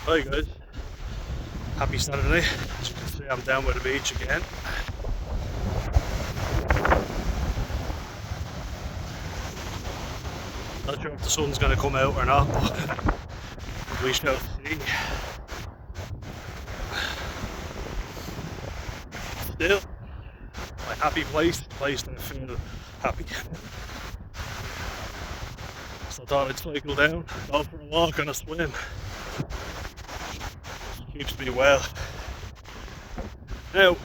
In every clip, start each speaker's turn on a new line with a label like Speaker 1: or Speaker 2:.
Speaker 1: Hi guys, happy Saturday. As you can see, I'm down by the beach again. Not sure if the sun's going to come out or not, but we shall see. Still, my happy place, the place that I feel happy. So I thought I'd cycle down, go for a walk and a swim. Keeps me well. Now,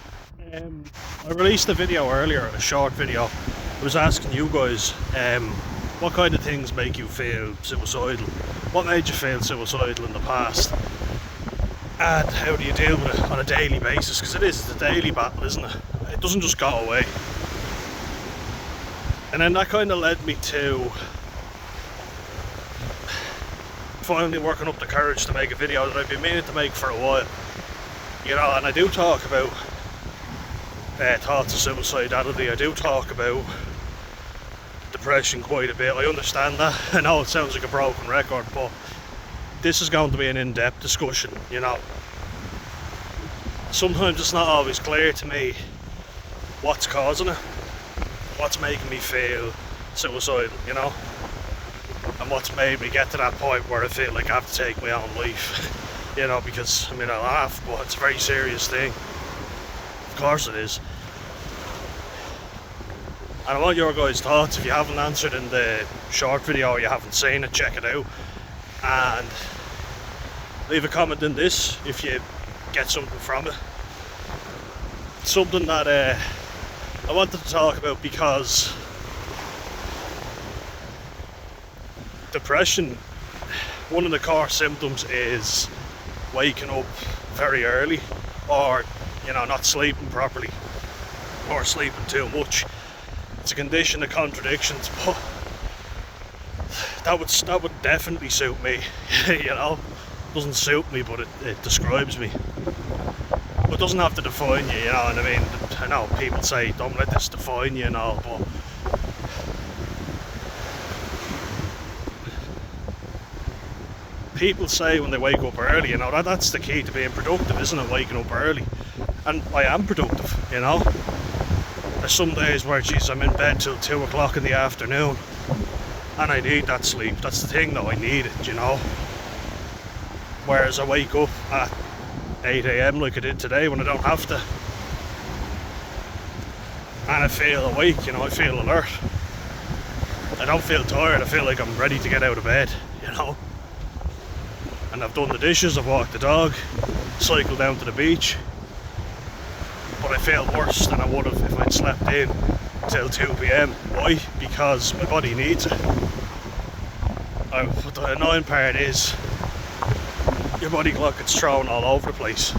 Speaker 1: I released a video earlier, a short video. I was asking you guys what kind of things make you feel suicidal? What made you feel suicidal in the past? And how do you deal with it on a daily basis? Because it's a daily battle, isn't it? It doesn't just go away. And then that kind of led me to finally working up the courage to make a video that I've been meaning to make for a while. You know, and I do talk about thoughts of suicidality. I do talk about depression quite a bit. I understand that. I know it sounds like a broken record, but this is going to be an in-depth discussion, you know. Sometimes it's not always clear to me what's causing it, what's making me feel suicidal, you know, and what's made me get to that point where I feel like I have to take my own life, you know, because, I mean, I laugh, but it's a very serious thing. Of course it is. And I want your guys' thoughts. If you haven't answered in the short video or you haven't seen it, check it out. And leave a comment in this if you get something from it. It's something that I wanted to talk about because depression, one of the core symptoms is waking up very early, or, you know, not sleeping properly, or sleeping too much. It's a condition of contradictions, but that would definitely suit me. You know, it doesn't suit me, but it describes me. But it doesn't have to define you, you know what I mean? I know people say don't let this define you and all, but people say when they wake up early, you know, that's the key to being productive, isn't it? Waking up early. And I am productive, you know. There's some days where, geez, I'm in bed till 2 o'clock in the afternoon and I need that sleep. That's the thing though, I need it, you know. Whereas I wake up at 8 AM like I did today when I don't have to, and I feel awake, you know, I feel alert. I don't feel tired, I feel like I'm ready to get out of bed, you know. And I've done the dishes, I've walked the dog, cycled down to the beach. But I feel worse than I would have if I'd slept in till 2 PM. Why? Because my body needs it. But the annoying part is your body clock gets thrown all over the place.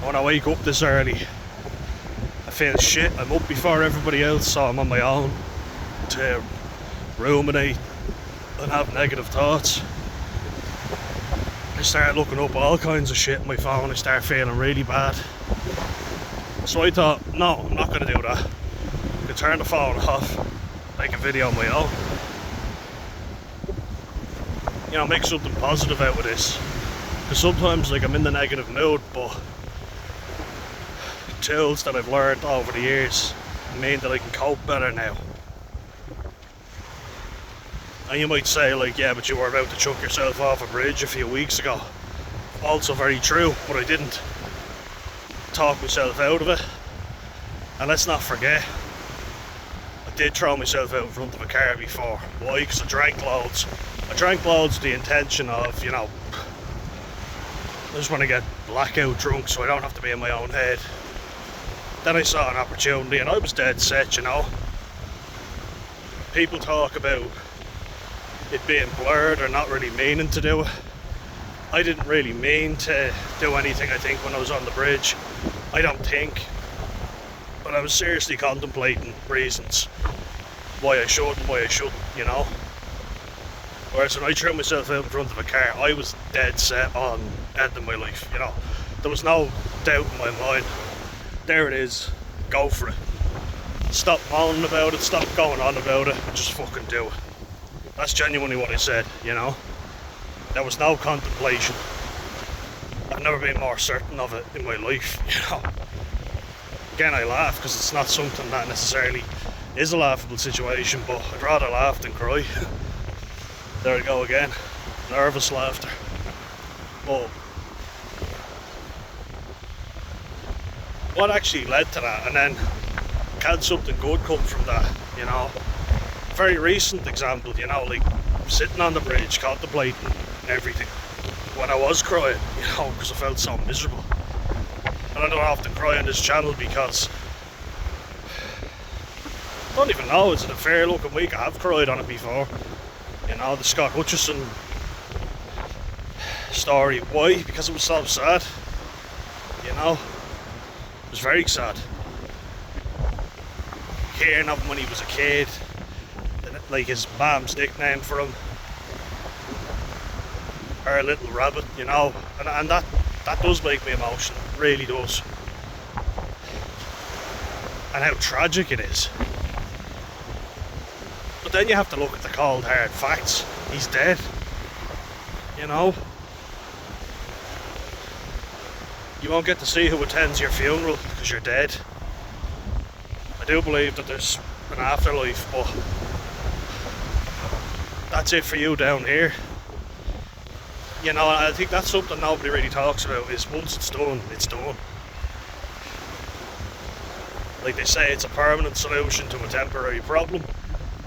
Speaker 1: When I wake up this early, I feel shit. I'm up before everybody else, so I'm on my own to ruminate and have negative thoughts. I start looking up all kinds of shit on my phone. I start feeling really bad. So I thought, no, I'm not going to do that. I could turn the phone off, make a video on my own. You know, make something positive out of this. Because sometimes, like, I'm in the negative mood, but tools that I've learned over the years mean that I can cope better now. And you might say, like, yeah, but you were about to chuck yourself off a bridge a few weeks ago. Also very true, but I didn't talk myself out of it. And let's not forget, I did throw myself out in front of a car before. Why? Because I drank loads. I drank loads with the intention of, you know, I just want to get blackout drunk so I don't have to be in my own head. Then I saw an opportunity and I was dead set, you know. People talk about it being blurred or not really meaning to do it. I didn't really mean to do anything, I think, when I was on the bridge. I don't think. But I was seriously contemplating reasons why I should and why I shouldn't, you know. Whereas when I threw myself out in front of a car, I was dead set on ending my life, you know. There was no doubt in my mind. There it is. Go for it. Stop moaning about it, stop going on about it, and just fucking do it. That's genuinely what I said, you know. There was no contemplation. I've never been more certain of it in my life, you know. Again, I laugh because it's not something that necessarily is a laughable situation, but I'd rather laugh than cry. There I go again, nervous laughter. But what actually led to that, and then can something good come from that, you know? Very recent example, you know, like sitting on the bridge contemplating everything when I was crying, you know, because I felt so miserable. And I don't often cry on this channel because I don't even know, is it a fair looking week? I have cried on it before, you know, the Scott Hutchison story. Why? Because it was so sad, you know. It was very sad. Hearing of him when he was a kid, like his mom's nickname for him, her little rabbit, you know, and that does make me emotional, it really does. And how tragic it is. But then you have to look at the cold hard facts. He's dead, you know. You won't get to see who attends your funeral because you're dead. I do believe that there's an afterlife, but that's it for you down here. You know, I think that's something nobody really talks about, is once it's done, it's done. Like they say, it's a permanent solution to a temporary problem,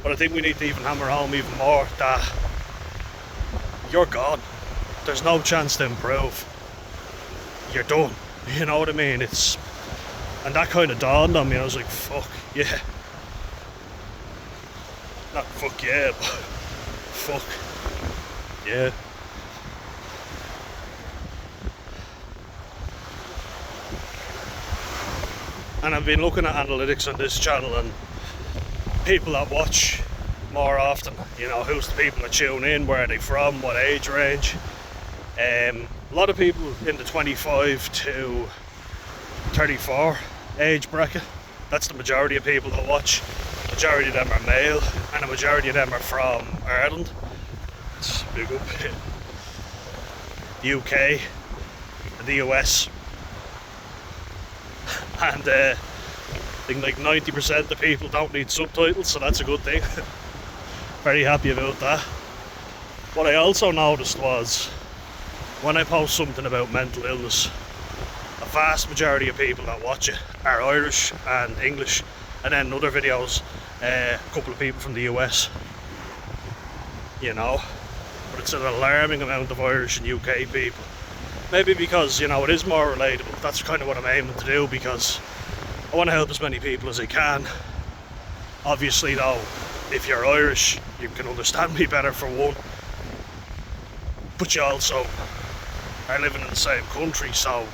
Speaker 1: but I think we need to even hammer home even more that you're gone. There's no chance to improve. You're done. You know what I mean? And that kind of dawned on me. I was like, fuck yeah. Not fuck yeah, but fuck yeah. And I've been looking at analytics on this channel and people that watch more often, you know, who's the people that tune in, where are they from, what age range. A lot of people in the 25 to 34 age bracket. That's the majority of people that watch. The majority of them are male, and the majority of them are from Ireland. It's big up. The UK and the US. And I think like 90% of the people don't need subtitles, so that's a good thing. Very happy about that. What I also noticed was, when I post something about mental illness, a vast majority of people that watch it are Irish and English, and then other videos, a couple of people from the US, you know. But it's an alarming amount of Irish and UK people. Maybe because, you know, it is more relatable. That's kind of what I'm aiming to do, because I want to help as many people as I can. Obviously though, if you're Irish, you can understand me better for one, but you also are living in the same country, so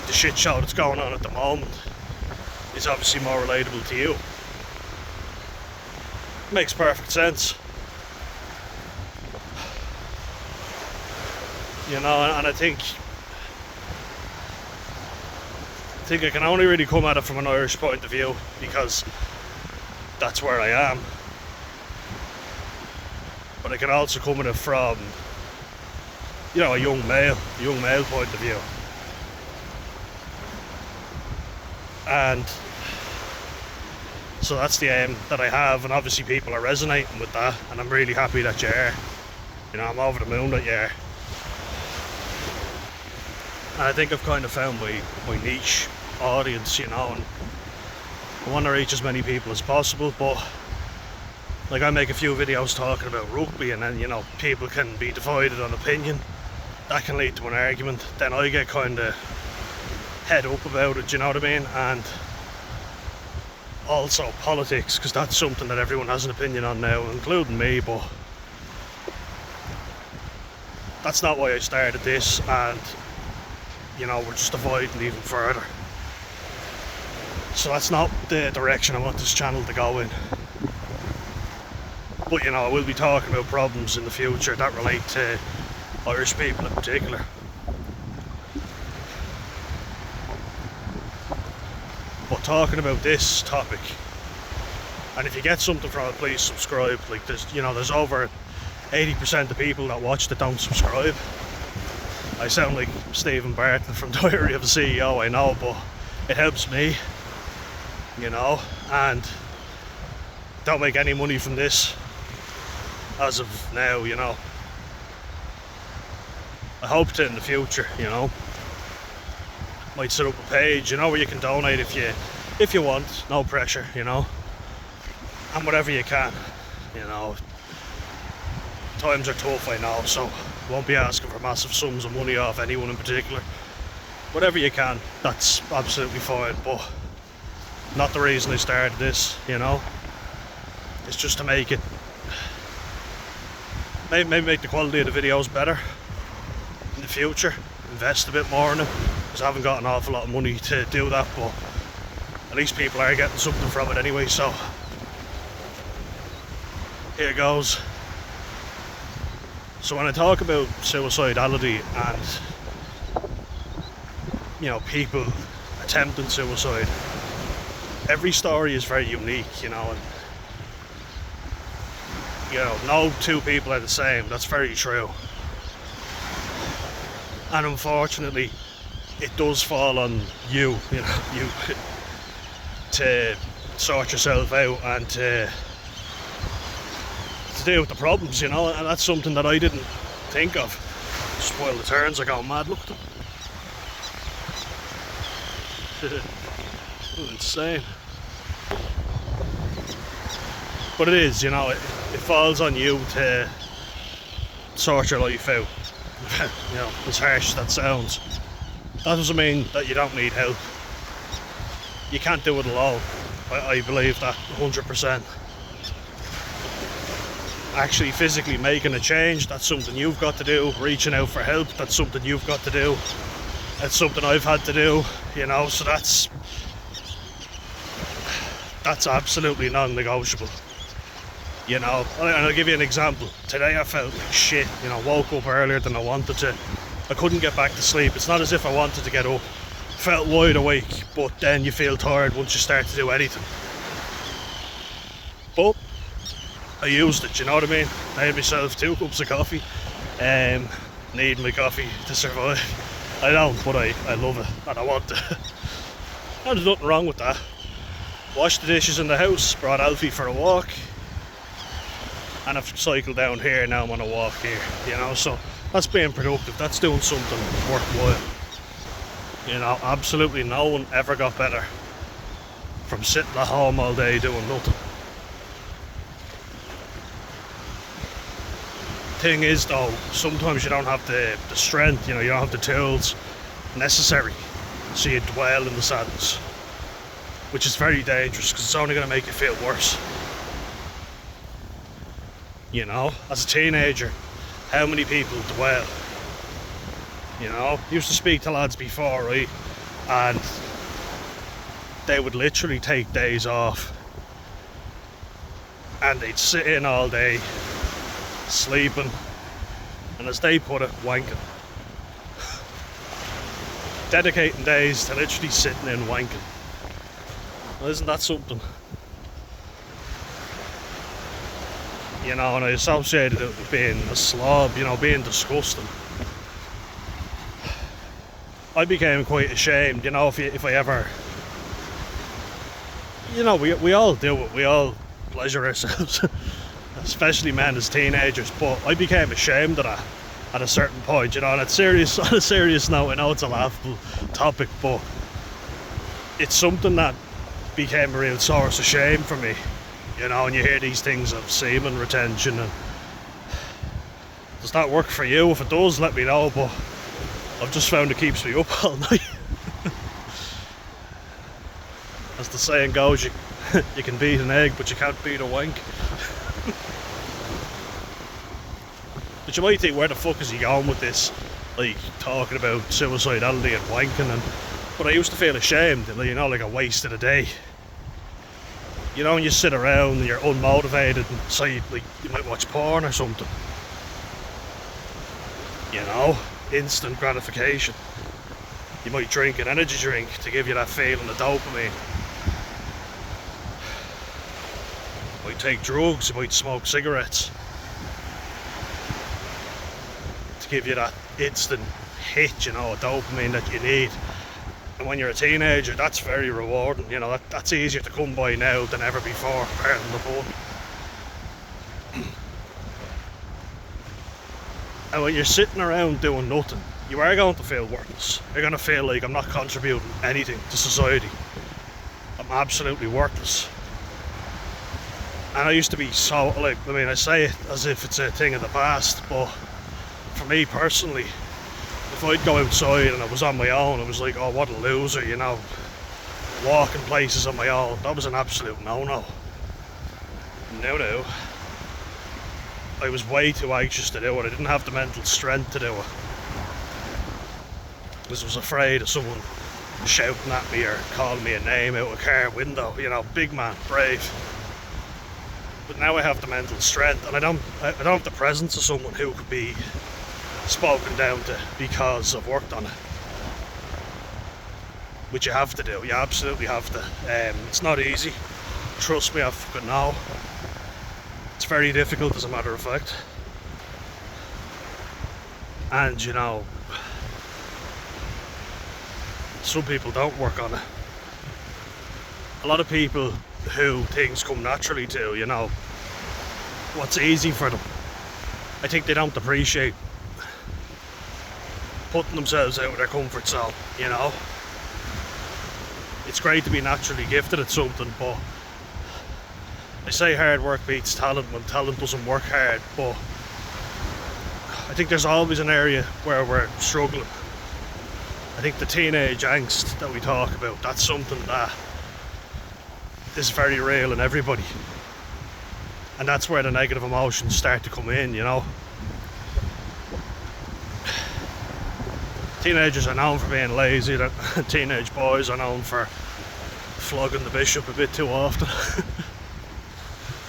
Speaker 1: the shit show that's going on at the moment is obviously more relatable to you. Makes perfect sense. You know, and I think I can only really come at it from an Irish point of view, because that's where I am. But I can also come at it from, you know, a young male point of view. And so that's the aim that I have, and obviously people are resonating with that, and I'm really happy that you're, you know, I'm over the moon that you're. And I think I've kind of found my niche audience, you know, and I want to reach as many people as possible. But like, I make a few videos talking about rugby, and then, you know, people can be divided on opinion. That can lead to an argument. Then I get kind of head up about it, you know what I mean? And also politics, because that's something that everyone has an opinion on now, including me. But that's not why I started this, and you know, we're just avoiding even further. So that's not the direction I want this channel to go in. But you know, I will be talking about problems in the future that relate to Irish people in particular. But talking about this topic, and if you get something from it, please subscribe. Like, there's, you know, there's over 80% of people that watch it don't subscribe. I sound like Stephen Bartlett from Diary of a CEO, I know, but it helps me, you know, and don't make any money from this as of now, you know. I hope to in the future, you know. Might set up a page, you know, where you can donate if you want, no pressure, you know, and whatever you can, you know. Times are tough, I know, so won't be asking for massive sums of money off anyone in particular. Whatever you can, that's absolutely fine, but not the reason I started this, you know. It's just to make it, maybe make the quality of the videos better in the future, invest a bit more in it, because I haven't got an awful lot of money to do that, but at least people are getting something from it anyway, so here goes. So when I talk about suicidality and, you know, people attempting suicide, every story is very unique, you know, and, you know, no two people are the same, that's very true. And unfortunately, it does fall on you, you know, you to sort yourself out and to deal with the problems, you know, and that's something that I didn't think of. Just while the turns are going mad, look at them. Insane. But it is, you know, it falls on you to sort your life out. You know, as harsh as that sounds. That doesn't mean that you don't need help. You can't do it alone. I believe that 100%. Actually physically making a change, that's something you've got to do. Reaching out for help, that's something you've got to do. That's something I've had to do, you know, so that's absolutely non-negotiable. You know, and I'll give you an example. Today I felt like shit, you know, woke up earlier than I wanted to. I couldn't get back to sleep. It's not as if I wanted to get up. Felt wide awake, but then you feel tired once you start to do anything. But I used it, you know what I mean? I made myself 2 cups of coffee. Need my coffee to survive. I don't, but I love it and I want it. And there's nothing wrong with that. Washed the dishes in the house, brought Alfie for a walk, and I've cycled down here. Now I'm on a walk here, you know, so that's being productive, that's doing something worthwhile. You know, absolutely no one ever got better from sitting at home all day doing nothing. Thing is though, sometimes you don't have the strength, you know, you don't have the tools necessary, so you dwell in the sadness, which is very dangerous because it's only going to make you feel worse. You know, as a teenager, how many people dwell? You know, used to speak to lads before, right, and they would literally take days off and they'd sit in all day sleeping, and as they put it, wanking. Dedicating days to literally sitting in wanking. Well, isn't that something? You know, and I associated it with being a slob, you know, being disgusting. I became quite ashamed, you know, if I ever, you know, we all do it, we all pleasure ourselves. Especially men as teenagers, but I became ashamed of that at a certain point, you know, and on a serious note, I know it's a laughable topic, but it's something that became a real source of shame for me, you know, and you hear these things of semen retention, and does that work for you? If it does, let me know, but I've just found it keeps me up all night. As the saying goes, you can beat an egg, but you can't beat a wank. But you might think, where the fuck is he going with this? Like, talking about suicidality and wanking, but I used to feel ashamed, you know, like I wasted a day. You know, when you sit around and you're unmotivated, and so you might watch porn or something. You know, instant gratification. You might drink an energy drink to give you that feeling of dopamine. You might take drugs, you might smoke cigarettes. give you that instant hit, you know, a dopamine that you need. And when you're a teenager, that's very rewarding, you know, that's easier to come by now than ever before, pardon the pun. And when you're sitting around doing nothing, you are going to feel worthless. You're going to feel like I'm not contributing anything to society. I'm absolutely worthless. And I used to be so, like, I mean, I say it as if it's a thing of the past, but for me personally, if I'd go outside and I was on my own, I was like, oh, what a loser, you know, walking places on my own. That was an absolute no-no. No. I was way too anxious to do it. I didn't have the mental strength to do it. Because I was afraid of someone shouting at me or calling me a name out a car window, you know, big man, brave. But now I have the mental strength, and I don't have the presence of someone who could be spoken down to because I've worked on it. Which you have to do, you absolutely have to. It's not easy, trust me, I fucking know. It's very difficult, as a matter of fact. And you know, some people don't work on it. A lot of people who things come naturally to, you know, what's easy for them, I think they don't appreciate putting themselves out of their comfort zone, you know. It's great to be naturally gifted at something, but I say hard work beats talent when talent doesn't work hard, but I think there's always an area where we're struggling. I think the teenage angst that we talk about, that's something that is very real in everybody. And that's where the negative emotions start to come in, you know. Teenagers are known for being lazy, teenage boys are known for flogging the bishop a bit too often.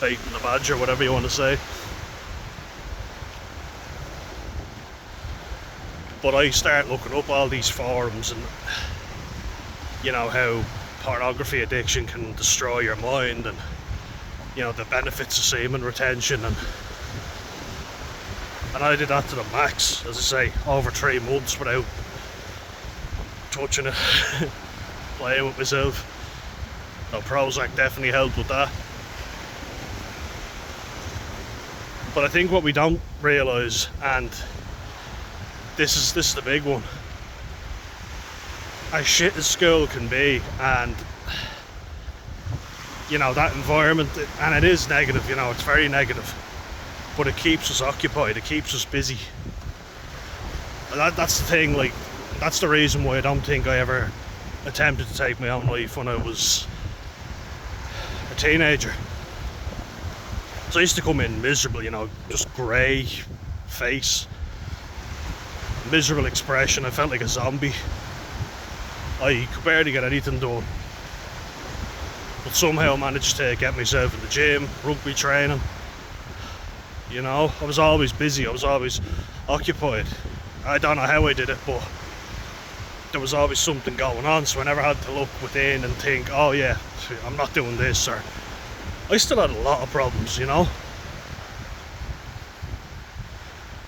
Speaker 1: Baiting the badger, whatever you want to say. But I start looking up all these forums and, you know, how pornography addiction can destroy your mind, and, you know, the benefits of semen retention, and I did that to the max, as I say, over 3 months without touching it, playing with myself. No, Prozac definitely helped with that. But I think what we don't realise, and this is the big one, as shit as school can be, and, you know, that environment, and it is negative, you know, it's very negative, but it keeps us occupied, it keeps us busy. And that's the thing, like, that's the reason why I don't think I ever attempted to take my own life when I was a teenager. So I used to come in miserable, you know, just grey face, miserable expression. I felt like a zombie. I could barely get anything done, but somehow I managed to get myself in the gym, rugby training. You know, I was always busy, I was always occupied. I don't know how I did it, but there was always something going on, so I never had to look within and think, oh yeah, I'm not doing this, or I still had a lot of problems, you know.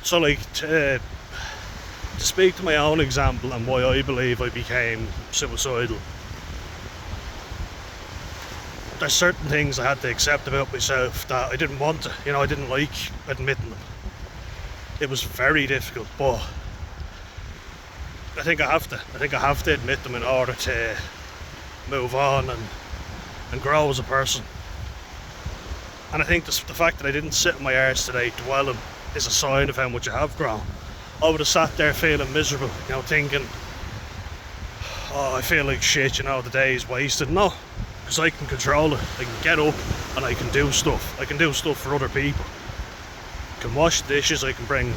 Speaker 1: So, like, to speak to my own example and why I believe I became suicidal, there's certain things I had to accept about myself that I didn't want to, you know, I didn't like admitting them. It was very difficult, but I think I have to admit them in order to move on and grow as a person. And I think the fact that I didn't sit in my arse today dwelling is a sign of how much I have grown. I would have sat there feeling miserable, you know, thinking, oh, I feel like shit, you know, the day is wasted. No, because I can control it. I can get up and I can do stuff. I can do stuff for other people. I can wash the dishes, I can bring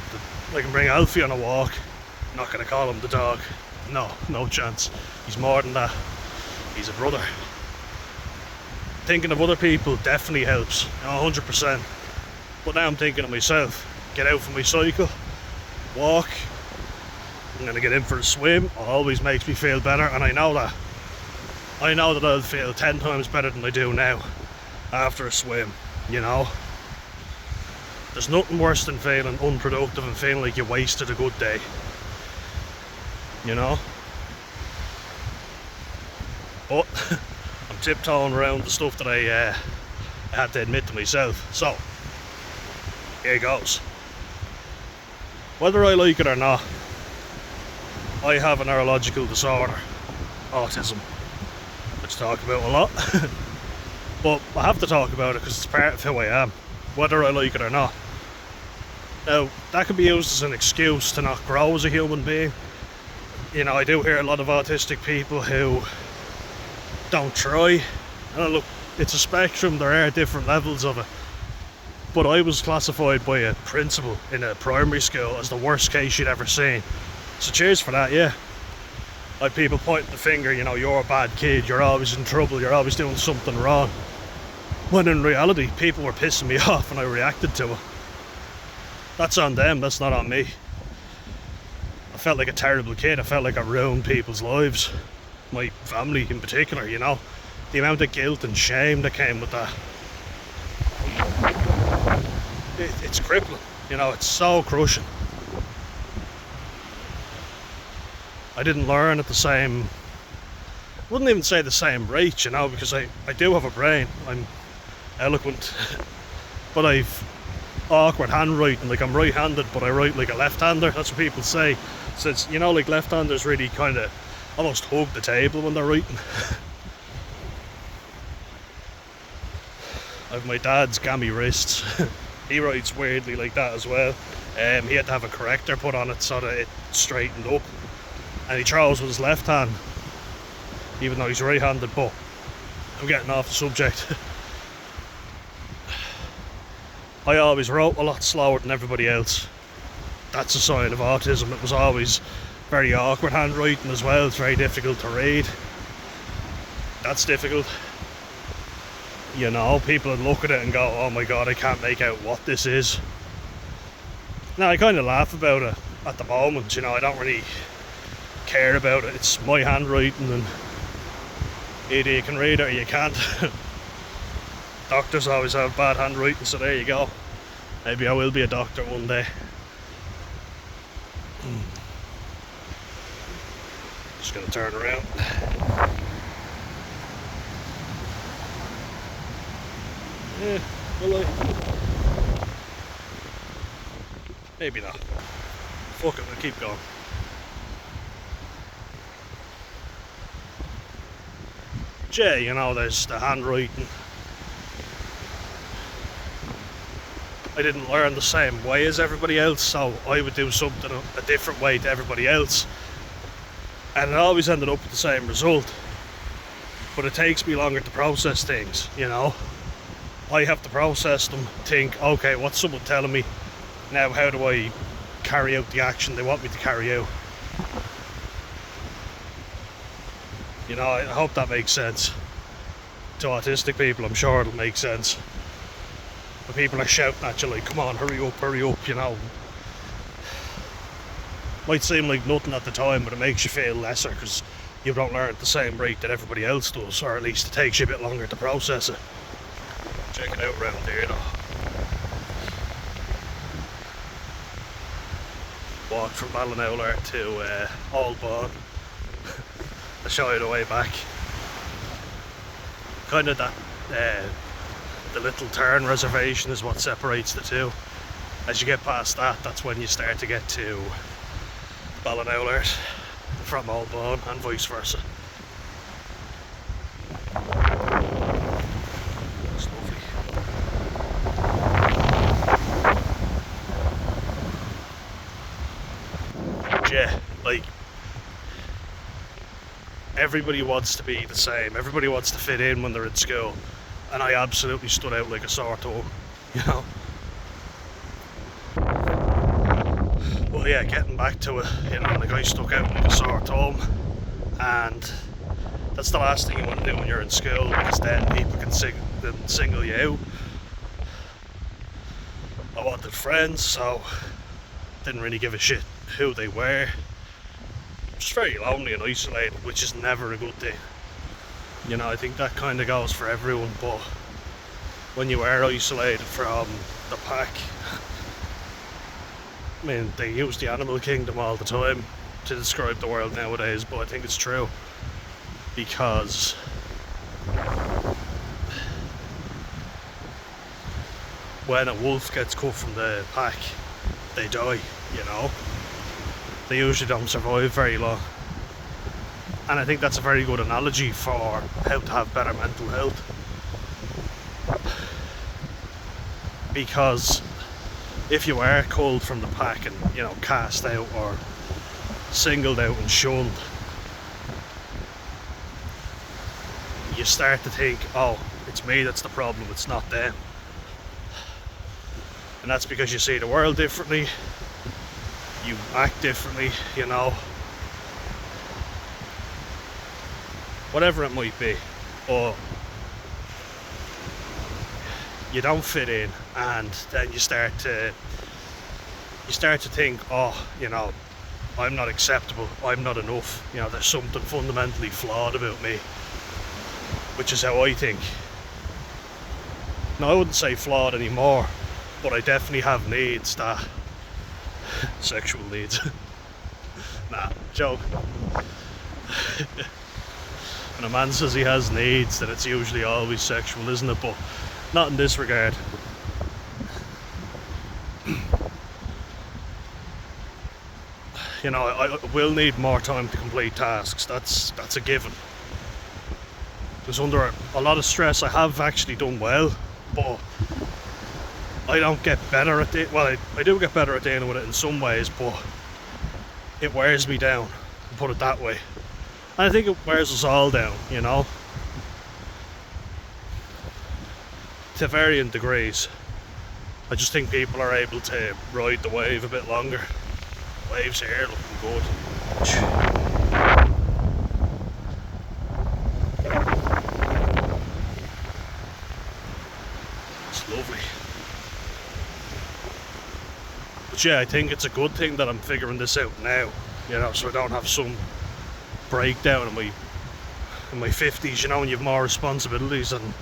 Speaker 1: Alfie on a walk. I'm not going to call him the dog. No chance. He's more than that. He's a brother. Thinking of other people definitely helps, you know, 100%. But now I'm thinking of myself. Get out for my cycle, walk, I'm going to get in for a swim. It always makes me feel better, and I know that I'll feel 10 times better than I do now after a swim, you know. There's nothing worse than feeling unproductive and feeling like you wasted a good day. You know? But I'm tiptoeing around the stuff that I had to admit to myself. So, here goes. Whether I like it or not, I have a neurological disorder, autism, which I talk about a lot. But I have to talk about it because it's part of who I am, whether I like it or not. Now, that can be used as an excuse to not grow as a human being. You know, I do hear a lot of autistic people who don't try. And look, it's a spectrum, there are different levels of it. But I was classified by a principal in a primary school as the worst case she'd ever seen. So cheers for that, yeah. Like people pointing the finger, you know, you're a bad kid, you're always in trouble, you're always doing something wrong. When in reality, people were pissing me off and I reacted to it. That's on them, that's not on me. I felt like a terrible kid, I felt like I ruined people's lives. My family in particular, you know. The amount of guilt and shame that came with that. It's crippling, you know, it's so crushing. I didn't learn at the same, I wouldn't even say the same rate, you know, because I do have a brain, I'm eloquent, but I've awkward handwriting, like I'm right-handed but I write like a left-hander, that's what people say. So it's, you know, like left-handers really kind of almost hug the table when they're writing. I have my dad's gammy wrists. He writes weirdly like that as well. He had to have a corrector put on it so that it straightened up. And he throws with his left hand, even though he's right-handed, but I'm getting off the subject. I always wrote a lot slower than everybody else. That's a sign of autism. It was always very awkward handwriting as well. It's very difficult to read. That's difficult. You know, people would look at it and go, oh my god, I can't make out what this is. Now, I kind of laugh about it at the moment, you know, I don't really care about it. It's my handwriting and either you can read it or you can't. Doctors always have bad handwriting, so there you go. Maybe I will be a doctor one day. Just gonna turn around. Yeah, will I? Maybe not. Fuck it, we'll keep going. Yeah, you know, there's the handwriting. I didn't learn the same way as everybody else, so I would do something a different way to everybody else. And it always ended up with the same result. But it takes me longer to process things, you know. I have to process them, think, okay, what's someone telling me? Now how do I carry out the action they want me to carry out? You know, I hope that makes sense. To autistic people, I'm sure it'll make sense. When people are shouting at you like, come on, hurry up, you know. Might seem like nothing at the time, but it makes you feel lesser because you don't learn at the same rate that everybody else does, or at least it takes you a bit longer to process it. Check it out around here though. Walked from Ballinowler to Aldbourne. I show you the way back. Kind of that, the little turn reservation is what separates the two. As you get past that, that's when you start to get to Ballinowler from Aldbourne and vice versa. It's lovely. Yeah, like everybody wants to be the same, everybody wants to fit in when they're in school, and I absolutely stood out like a sore thumb, you know. Well, yeah, getting back to it, you know, like I stuck out like a sore thumb, and that's the last thing you want to do when you're in school, because then people can single you out. I wanted friends, so didn't really give a shit who they were. Just very lonely and isolated, which is never a good thing. You know, I think that kind of goes for everyone, but when you are isolated from the pack, I mean, they use the animal kingdom all the time to describe the world nowadays, but I think it's true. Because when a wolf gets cut from the pack, they die, you know. They usually don't survive very long. And I think that's a very good analogy for how to have better mental health. Because if you are culled from the pack and, you know, cast out or singled out and shunned, you start to think, oh, it's me that's the problem, it's not them. And that's because you see the world differently, you act differently, you know, whatever it might be, or you don't fit in, and then you start to think, oh, you know, I'm not acceptable, I'm not enough, you know, there's something fundamentally flawed about me, which is how I think. Now, I wouldn't say flawed anymore, but I definitely have needs that sexual needs. Nah, joke. When a man says he has needs, then it's usually always sexual, isn't it? But not in this regard. You know, I will need more time to complete tasks. That's a given. Because under a lot of stress, I have actually done well, but I don't get better at it. Well, I do get better at dealing with it in some ways, but it wears me down, to put it that way. And I think it wears us all down, you know, to varying degrees. I just think people are able to ride the wave a bit longer. Waves here looking good. It's lovely. But yeah, I think it's a good thing that I'm figuring this out now, you know, so I don't have some breakdown in my 50s, you know, when you have more responsibilities and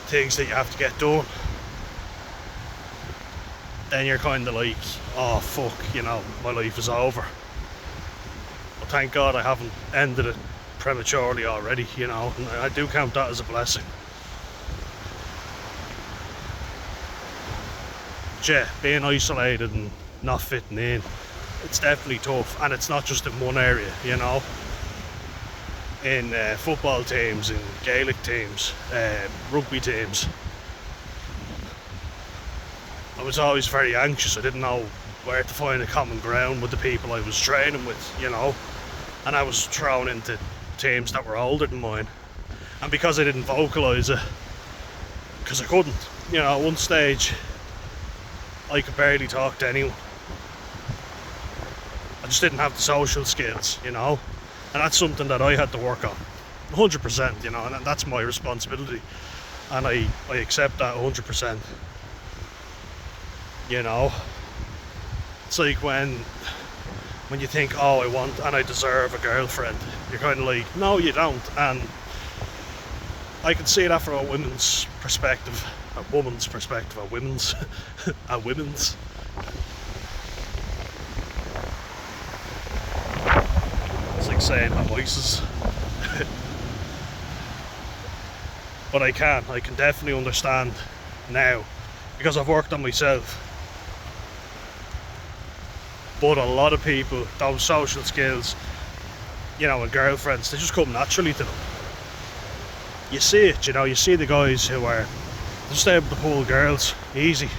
Speaker 1: things that you have to get done. Then you're kind of like, oh fuck, you know, my life is over. But thank God I haven't ended it prematurely already, you know, and I do count that as a blessing. But yeah, being isolated and not fitting in, it's definitely tough, and it's not just in one area, you know. In football teams, in Gaelic teams, rugby teams, I was always very anxious. I didn't know where to find a common ground with the people I was training with, you know, and I was thrown into teams that were older than mine, and because I didn't vocalise it, because I couldn't, you know, at one stage I could barely talk to anyone. I just didn't have the social skills, you know, and that's something that I had to work on 100%, you know, and that's my responsibility, and I accept that 100%. You know, it's like when you think, oh, I want and I deserve a girlfriend, you're kind of like, no you don't. And I can see that from a woman's perspective, a woman's perspective, a women's a women's. It's like saying her voices. But I can definitely understand now, because I've worked on myself. But a lot of people, those social skills, you know, and girlfriends, they just come naturally to them. You see it, you know, you see the guys who are just able to pull girls easy.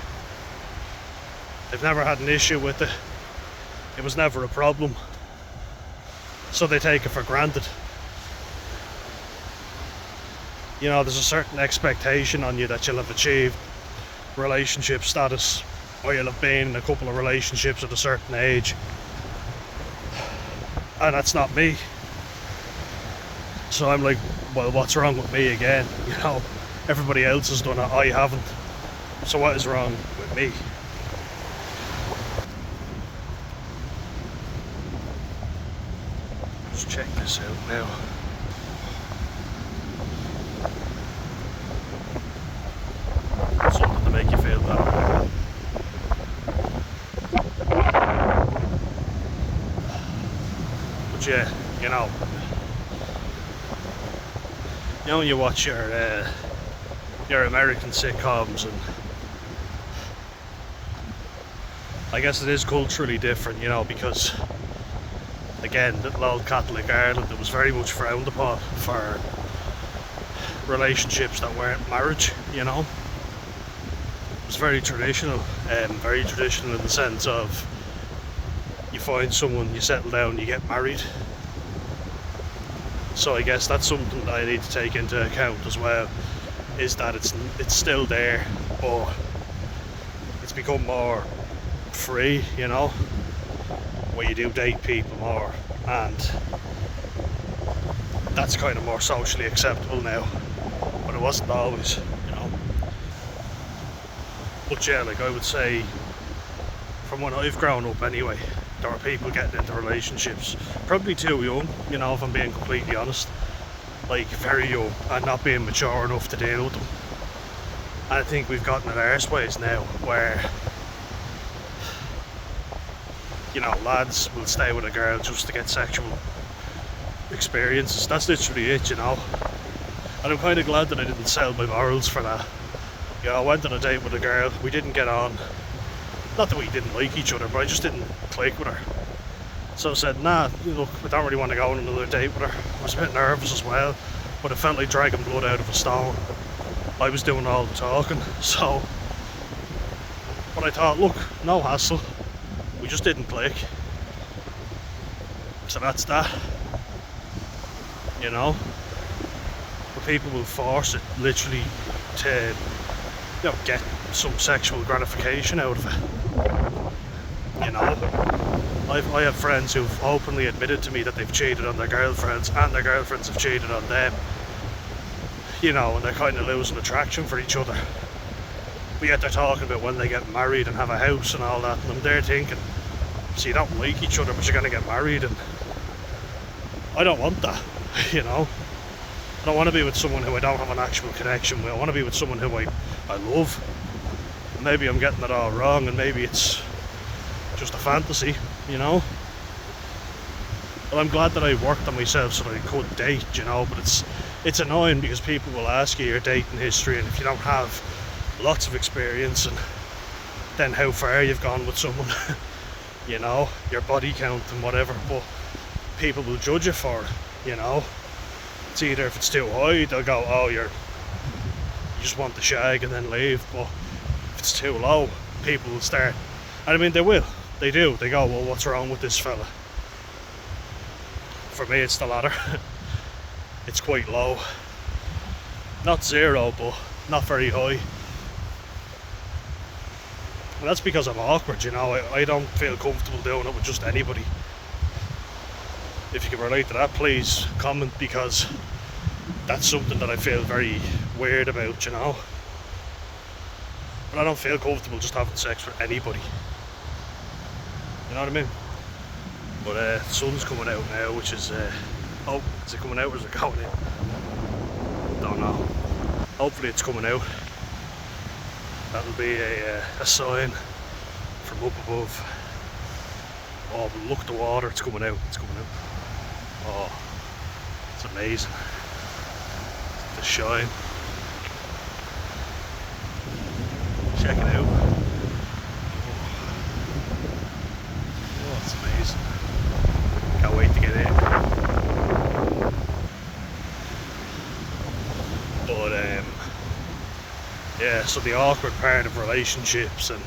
Speaker 1: They've never had an issue with it. It was never a problem. So they take it for granted. You know, there's a certain expectation on you that you'll have achieved relationship status, or you'll have been in a couple of relationships at a certain age, and that's not me. So I'm like, well, what's wrong with me again? You know, everybody else has done it, I haven't. So what is wrong with me? Let's check this out now. Something to make you feel better. But yeah, when you watch your American sitcoms, and I guess it is culturally different, because again, little old Catholic Ireland, it was very much frowned upon for relationships that weren't marriage. It was very traditional in the sense of you find someone, you settle down, you get married. So I guess that's something that I need to take into account as well, is that it's still there, but it's become more free, where you do date people more, and that's kind of more socially acceptable now, but it wasn't always. But yeah, like I would say, from when I've grown up anyway, there were people getting into relationships probably too young, if I'm being completely honest, like very young, and not being mature enough to deal with them. And I think we've gotten in our ways now where lads will stay with a girl just to get sexual experiences. That's literally it, and I'm kind of glad that I didn't sell my morals for that. I went on a date with a girl, we didn't get on. Not that we didn't like each other, but I just didn't click with her. So I said, nah, look, I don't really want to go on another date with her. I was a bit nervous as well, but it felt like dragging blood out of a stone. I was doing all the talking, so... But I thought, look, no hassle. We just didn't click. So that's that. But people will force it, literally, to get some sexual gratification out of it. I have friends who've openly admitted to me that they've cheated on their girlfriends, and their girlfriends have cheated on them. And they're kind of losing attraction for each other. But yet they're talking about when they get married and have a house and all that, and I'm there thinking, so you don't like each other, but you're going to get married, and I don't want that, I don't want to be with someone who I don't have an actual connection with. I want to be with someone who I love. Maybe I'm getting it all wrong, and maybe it's just a fantasy, But I'm glad that I worked on myself so that I could date, but it's annoying because people will ask you your dating history, and if you don't have lots of experience, and then how far you've gone with someone, your body count and whatever, but people will judge you for it, It's either if it's too high, they'll go, oh, you just want the shag and then leave, but if it's too low, people will start, and I mean they do, they go, well, what's wrong with this fella? For me, it's the latter. It's quite low, not zero, but not very high, and that's because I'm awkward, I don't feel comfortable doing it with just anybody. If you can relate to that, please comment, because that's something that I feel very weird about, But I don't feel comfortable just having sex with anybody. You know what I mean? But the sun's coming out now, which is... oh, is it coming out or is it going in? Don't know. Hopefully it's coming out. That'll be a sign from up above. Oh, but look at the water, it's coming out, Oh, it's amazing. The shine. Check it out. Oh, it's amazing. Can't wait to get in. But yeah, so the awkward part of relationships, and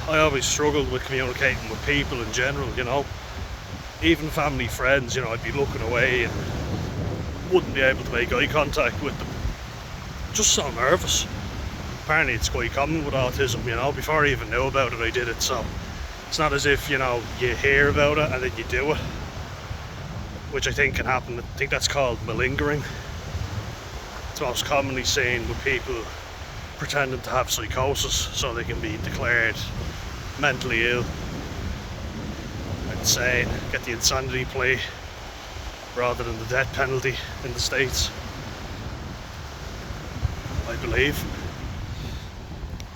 Speaker 1: I always struggled with communicating with people in general, even family, friends, I'd be looking away and wouldn't be able to make eye contact with them. Just so nervous. Apparently it's quite common with autism, before I even knew about it I did it, so it's not as if, you hear about it and then you do it, which I think can happen. I think that's called malingering. It's most commonly seen with people pretending to have psychosis so they can be declared mentally ill, insane, get the insanity plea rather than the death penalty in the States, I believe.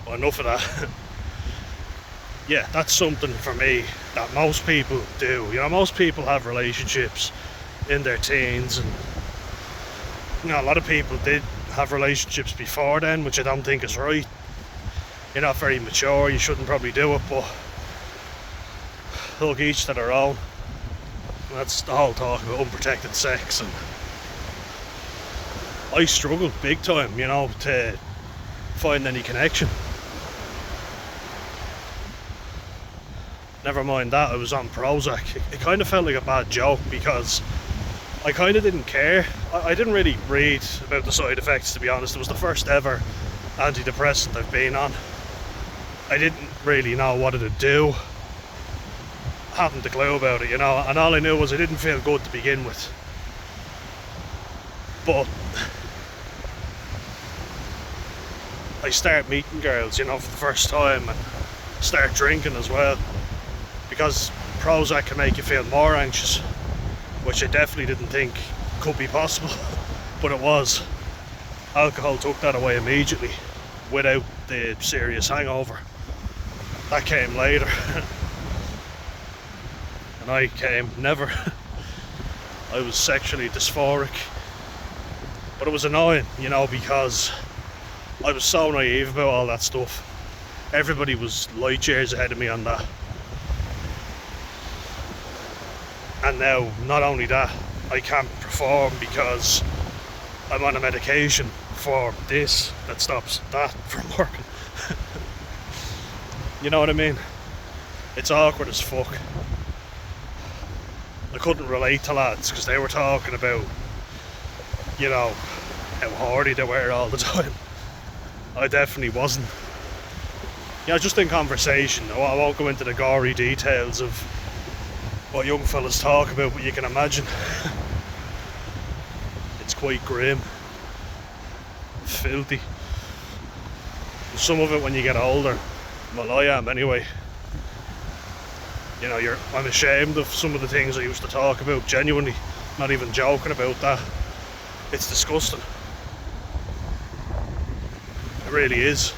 Speaker 1: But enough of that. Yeah, that's something for me that most people do. You know, most people have relationships in their teens, and you know, a lot of people did have relationships before then, which I don't think is right. You're not very mature, you shouldn't probably do it, but look, each to their own. And that's the whole talk about unprotected sex. And I struggled big time, you know, to find any connection. Never mind that, I was on Prozac. It kind of felt like a bad joke because I kind of didn't care. I didn't really read about the side effects, to be honest. It was the first ever antidepressant I've been on. I didn't really know what it'd do. Hadn't a clue about it, you know, and all I knew was I didn't feel good to begin with. But I start meeting girls, you know, for the first time, and start drinking as well, because Prozac can make you feel more anxious, which I definitely didn't think could be possible, but it was. Alcohol took that away immediately, without the serious hangover. That came later. And I came never. I was sexually dysphoric. But it was annoying, you know, because I was so naive about all that stuff. Everybody was light years ahead of me on that. And now, not only that, I can't perform because I'm on a medication for this that stops that from working. You know what I mean? It's awkward as fuck. I couldn't relate to lads because they were talking about, you know, how hardy they were all the time. I definitely wasn't. Yeah, just in conversation. I won't go into the gory details of what young fellas talk about, but you can imagine. It's quite grim. Filthy. And some of it when you get older. Well, I am anyway. You know, I'm ashamed of some of the things I used to talk about, genuinely. Not even joking about that. It's disgusting. It really is.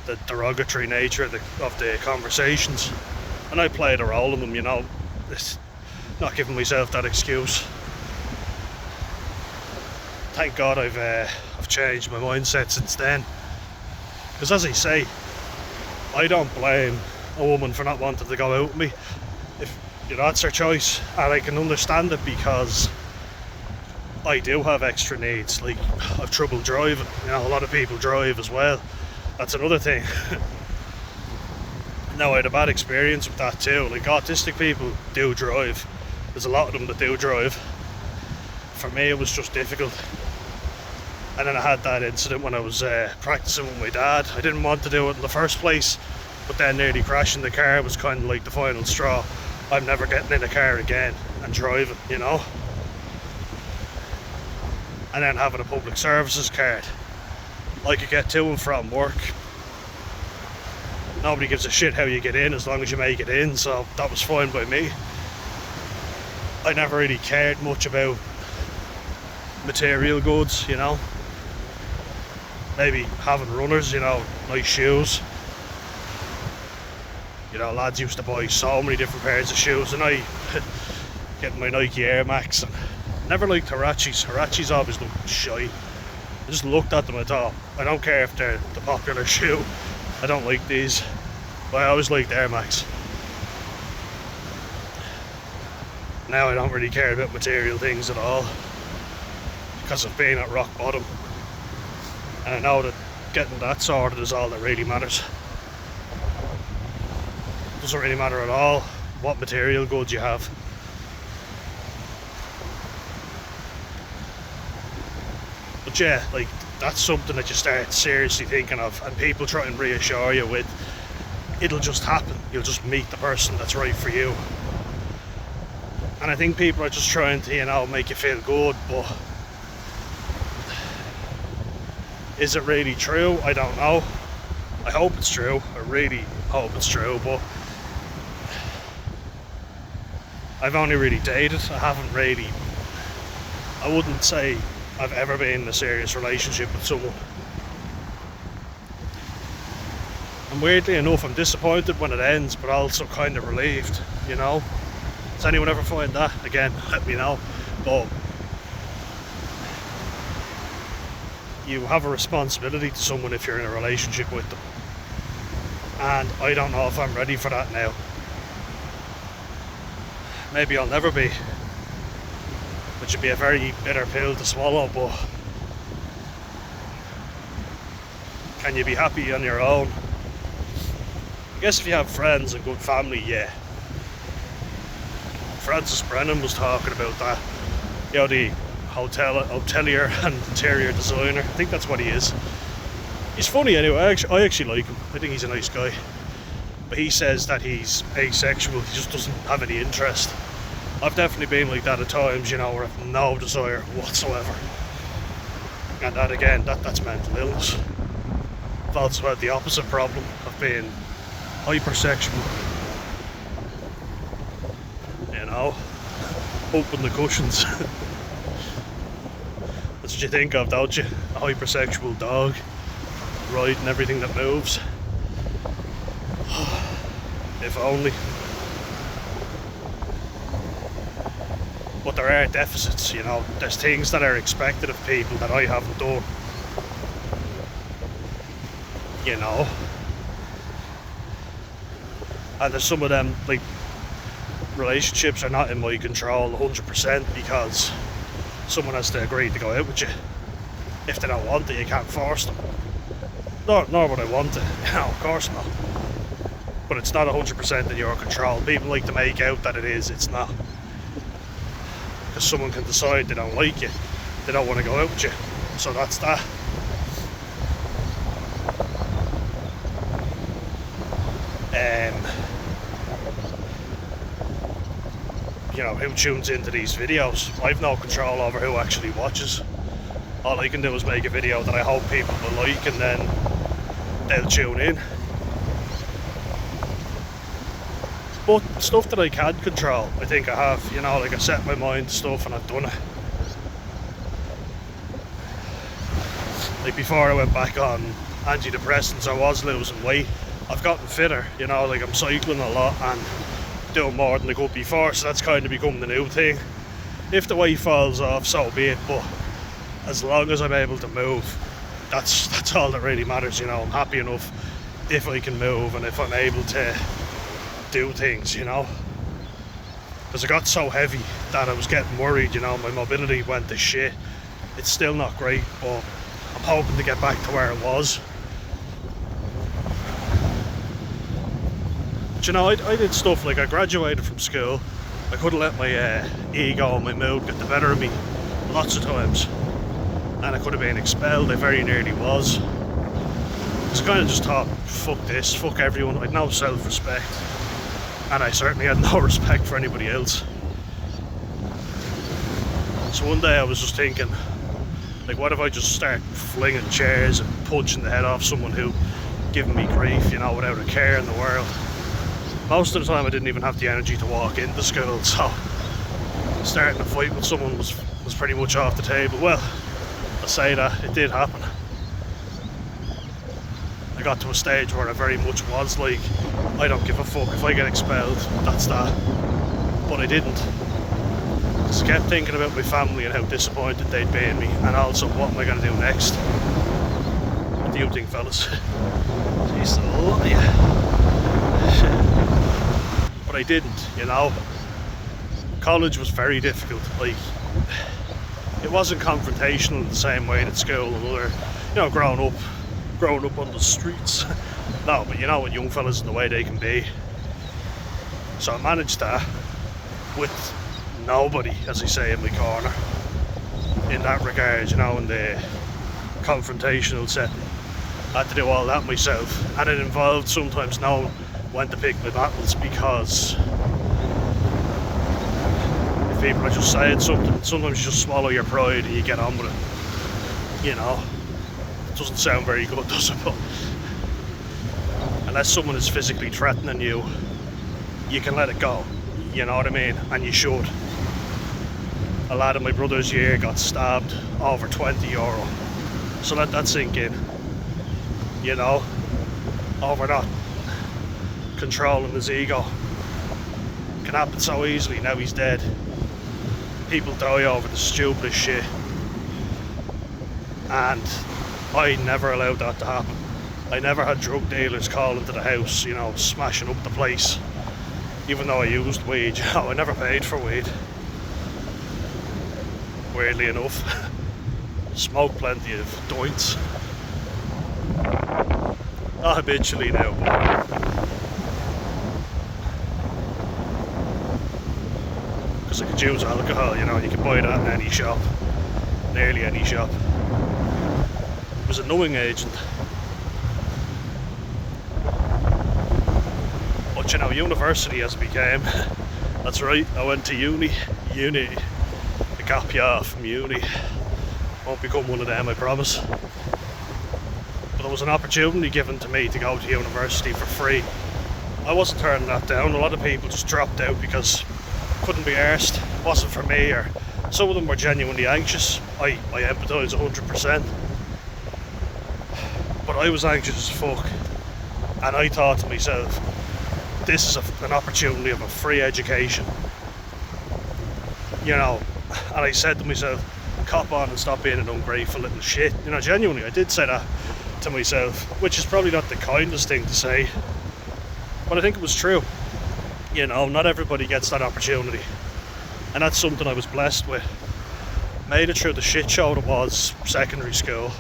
Speaker 1: The derogatory nature of the conversations. And I played a role in them, you know. It's not giving myself that excuse. Thank God I've changed my mindset since then. Because as I say, I don't blame a woman for not wanting to go out with me. If you know, that's her choice, and I can understand it because I do have extra needs. Like, I've trouble driving. You know, a lot of people drive as well. That's another thing. Now, I had a bad experience with that too. Like, autistic people do drive. There's a lot of them that do drive. For me, it was just difficult. And then I had that incident when I was practicing with my dad. I didn't want to do it in the first place, but then nearly crashing the car was kind of like the final straw. I'm never getting in a car again and driving, you know. And then having a public services card, I could get to and from work. Nobody gives a shit how you get in as long as you make it in, so that was fine by me. I never really cared much about material goods, you know. Maybe having runners, you know, nice shoes. You know, lads used to buy so many different pairs of shoes, and I getting my Nike Air Max, and never liked Hirachis. Hirachis always looked shy. I just looked at them and thought, I don't care if they're the popular shoe, I don't like these. But I always liked Air Max. Now I don't really care about material things at all, because of being at rock bottom. And I know that getting that sorted is all that really matters. It doesn't really matter at all what material goods you have. But yeah, like, that's something that you start seriously thinking of, and people try and reassure you with, it'll just happen. You'll just meet the person that's right for you. And I think people are just trying to, you know, make you feel good, but is it really true? I don't know. I hope it's true. I really hope it's true, but I've only really dated. I haven't really, I wouldn't say I've ever been in a serious relationship with someone. And weirdly enough, I'm disappointed when it ends, but also kind of relieved, you know. Does anyone ever find that? Again, let me know. But you have a responsibility to someone if you're in a relationship with them. And I don't know if I'm ready for that now. Maybe I'll never be, which would be a very bitter pill to swallow, but can you be happy on your own? I guess if you have friends and good family, yeah. Francis Brennan was talking about that. You know, the hotelier and interior designer. I think that's what he is. He's funny anyway. I actually like him. I think he's a nice guy. But he says that he's asexual. He just doesn't have any interest. I've definitely been like that at times, you know, where I've no desire whatsoever. And that again, that's mental illness. I've also had the opposite problem of being hypersexual. You know, open the cushions. That's what you think of, don't you? A hypersexual dog riding everything that moves. If only. But there are deficits, you know. There's things that are expected of people that I haven't done. You know. And there's some of them, like, relationships are not in my control 100% because someone has to agree to go out with you. If they don't want it, you can't force them. Nor would I want it, you know, of course not. But it's not 100% in your control. People like to make out that it is, it's not. Because someone can decide they don't like you, they don't want to go out with you. So that's that. You know, who tunes into these videos? I've no control over who actually watches. All I can do is make a video that I hope people will like, and then they'll tune in. But stuff that I can control, I think I have. You know, like I've set my mind to stuff and I've done it. Like before I went back on antidepressants, I was losing weight. I've gotten fitter, you know, like I'm cycling a lot and doing more than I could before, so that's kind of become the new thing. If the weight falls off, so be it, but as long as I'm able to move, that's all that really matters, you know. I'm happy enough if I can move and if I'm able to do things, you know. Because I got so heavy that I was getting worried, you know, my mobility went to shit. It's still not great, but I'm hoping to get back to where it was. But, you know, I did stuff like I graduated from school. I could have let my ego and my mood get the better of me lots of times. And I could have been expelled, I very nearly was. So I kind of just thought, fuck this, fuck everyone. I had no self-respect. And I certainly had no respect for anybody else. So one day I was just thinking, like, what if I just start flinging chairs and punching the head off someone who giving me grief, you know, without a care in the world. Most of the time I didn't even have the energy to walk into school, so starting a fight with someone was pretty much off the table. Well, I say that, it did happen. I got to a stage where I very much was like, I don't give a fuck, if I get expelled, that's that. But I didn't. Because I kept thinking about my family and how disappointed they'd be in me, and also what am I going to do next. What do you think, fellas? Jeez, I love you. But I didn't, you know. College was very difficult. Like, it wasn't confrontational in the same way that school and other, you know, growing up on the streets. No, but you know what young fellas and the way they can be. So I managed that with nobody, as I say, in my corner in that regard, you know, in the confrontational setting. I had to do all that myself, and it involved sometimes knowing when to pick my battles, because if people are just saying something, sometimes you just swallow your pride and you get on with it, you know. It doesn't sound very good, does it? But unless someone is physically threatening you, you can let it go, you know what I mean? And you should. A lad in my brother's year got stabbed over €20, so let that sink in, you know. over not controlling his ego. Can happen so easily. Now he's dead. People die over the stupidest shit. And I never allowed that to happen. I never had drug dealers call into the house, you know, smashing up the place. Even though I used weed, you know, I never paid for weed. Weirdly enough. Smoked plenty of joints. Not habitually now, but because I could use alcohol, you know, you can buy that in any shop. Nearly any shop. It was a numbing agent. But you know, university as it became. That's right, I went to uni. A gap year from uni. Won't become one of them, I promise. But there was an opportunity given to me to go to university for free. I wasn't turning that down. A lot of people just dropped out because couldn't be arsed, wasn't for me, or some of them were genuinely anxious. I empathise 100%. But I was anxious as fuck. And I thought to myself, this is an opportunity of a free education. You know, and I said to myself, cop on and stop being an ungrateful little shit. You know, genuinely, I did say that to myself, which is probably not the kindest thing to say, but I think it was true. You know, not everybody gets that opportunity, and that's something I was blessed with. Made it through the shit show that was secondary school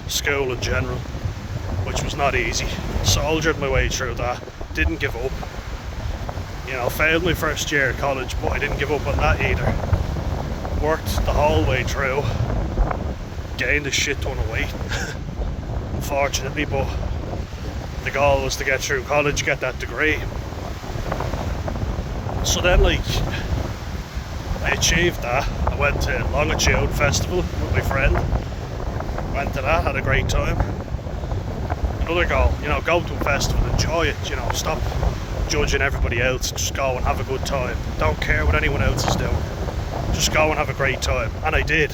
Speaker 1: in general, which was not easy. Soldiered my way through that, didn't give up. You know, failed my first year of college, but I didn't give up on that either. Worked the whole way through, gained a shit ton of weight, unfortunately, but the goal was to get through college, get that degree. So then, like, I achieved that. I went to Longitude Festival with my friend. Went to that, had a great time. Another goal, you know, go to a festival, enjoy it, you know, stop judging everybody else, just go and have a good time. Don't care what anyone else is doing. Just go and have a great time. And I did.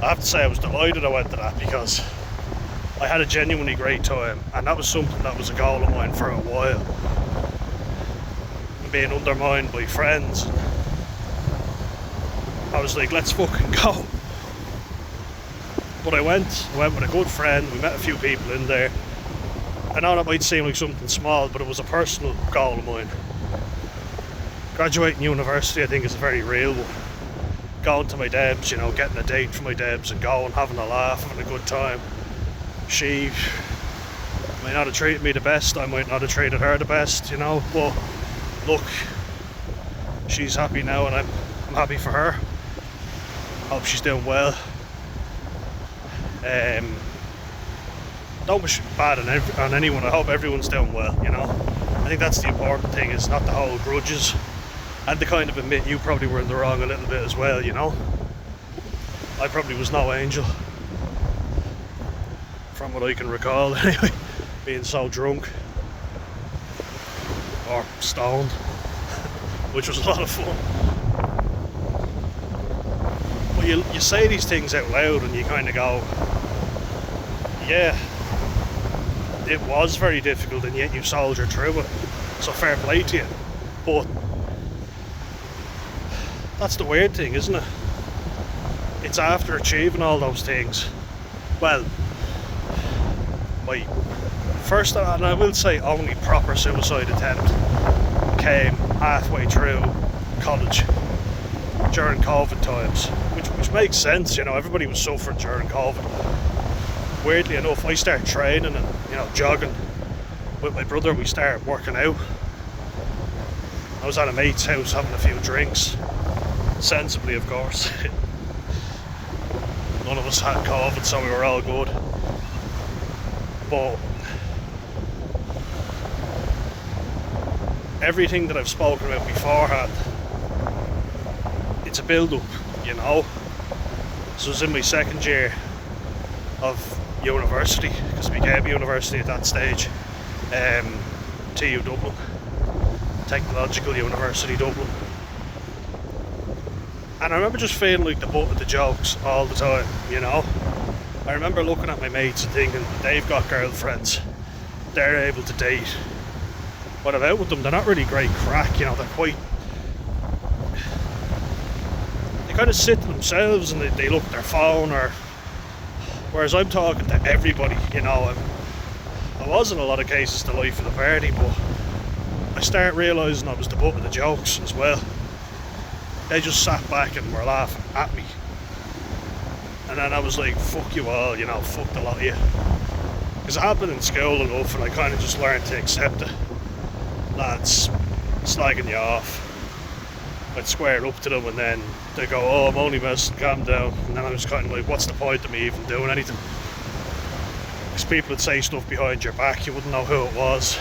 Speaker 1: I have to say I was delighted I went to that because I had a genuinely great time, and that was something that was a goal of mine for a while. And being undermined by friends, I was like, let's fucking go. But I went with a good friend. We met a few people in there. I know that might seem like something small, but it was a personal goal of mine. Graduating university, I think, is a very real one. Going to my debs, you know, getting a date for my debs and going, having a laugh, having a good time. She might not have treated me the best, I might not have treated her the best, you know, but look, she's happy now and I'm happy for her. Hope she's doing well. Don't wish bad on anyone. I hope everyone's doing well, you know. I think that's the important thing, is not to hold grudges and to kind of admit you probably were in the wrong a little bit as well, you know. I probably was no angel, from what I can recall anyway, being so drunk or stoned, which was a lot of fun. But you say these things out loud and you kind of go, yeah, it was very difficult, and yet you soldiered through it, so fair play to you. But that's the weird thing, isn't it? It's after achieving all those things. Well, my first, and I will say only proper suicide attempt, came halfway through college during COVID times, which makes sense, you know, everybody was suffering during COVID. Weirdly enough, I started training and, you know, jogging with my brother. We started working out. I was at a mate's house having a few drinks, sensibly of course. None of us had COVID, so we were all good. But everything that I've spoken about beforehand, it's a build-up, you know. So I was in my second year of university, because we became university at that stage, TU Dublin, Technological University Dublin. And I remember just feeling like the butt of the jokes all the time, you know. I remember looking at my mates and thinking, they've got girlfriends, they're able to date. When I'm out with them, they're not really great crack, you know, they're quite... They kind of sit to themselves and they look at their phone, or... Whereas I'm talking to everybody, you know. I was in a lot of cases the life of the party, but I start realising I was the butt of the jokes as well. They just sat back and were laughing at me. And then I was like, fuck you all, you know, fuck the lot of you. Because it happened in school enough, and I kind of just learned to accept it. Lads slagging you off. I'd square up to them, and then they go, oh, I'm only messing, calm down. And then I was kind of like, what's the point of me even doing anything? Because people would say stuff behind your back, you wouldn't know who it was.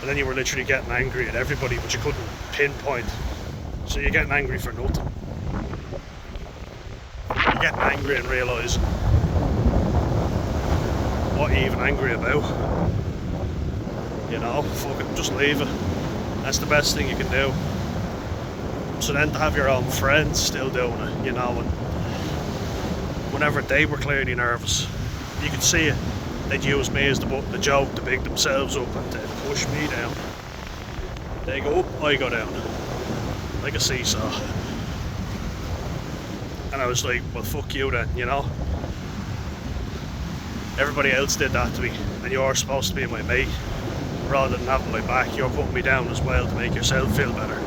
Speaker 1: And then you were literally getting angry at everybody, but you couldn't pinpoint. So you're getting angry for nothing. You're getting angry and realising what you're even angry about. You know, fuck it, just leave it. That's the best thing you can do. So then to have your own friends still doing it, you know, and whenever they were clearly nervous, you could see it. They'd use me as the joke to big themselves up and to push me down. They go up, I go down. Like a seesaw. And I was like, well, fuck you then, you know? Everybody else did that to me, and you're supposed to be my mate. Rather than having my back, you're putting me down as well to make yourself feel better.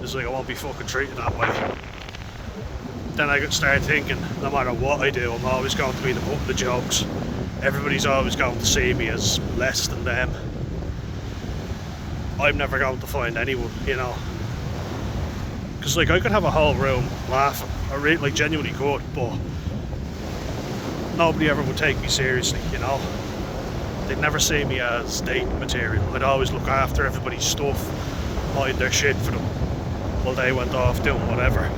Speaker 1: It's like, I won't be fucking treated that way. Then I started thinking, no matter what I do, I'm always going to be the butt of the jokes. Everybody's always going to see me as less than them. I'm never going to find anyone, you know. Because like, I could have a whole room laughing, I really, like, genuinely could, but nobody ever would take me seriously, you know. They'd never see me as dating material. I'd always look after everybody's stuff, hide their shit for them while they went off doing whatever.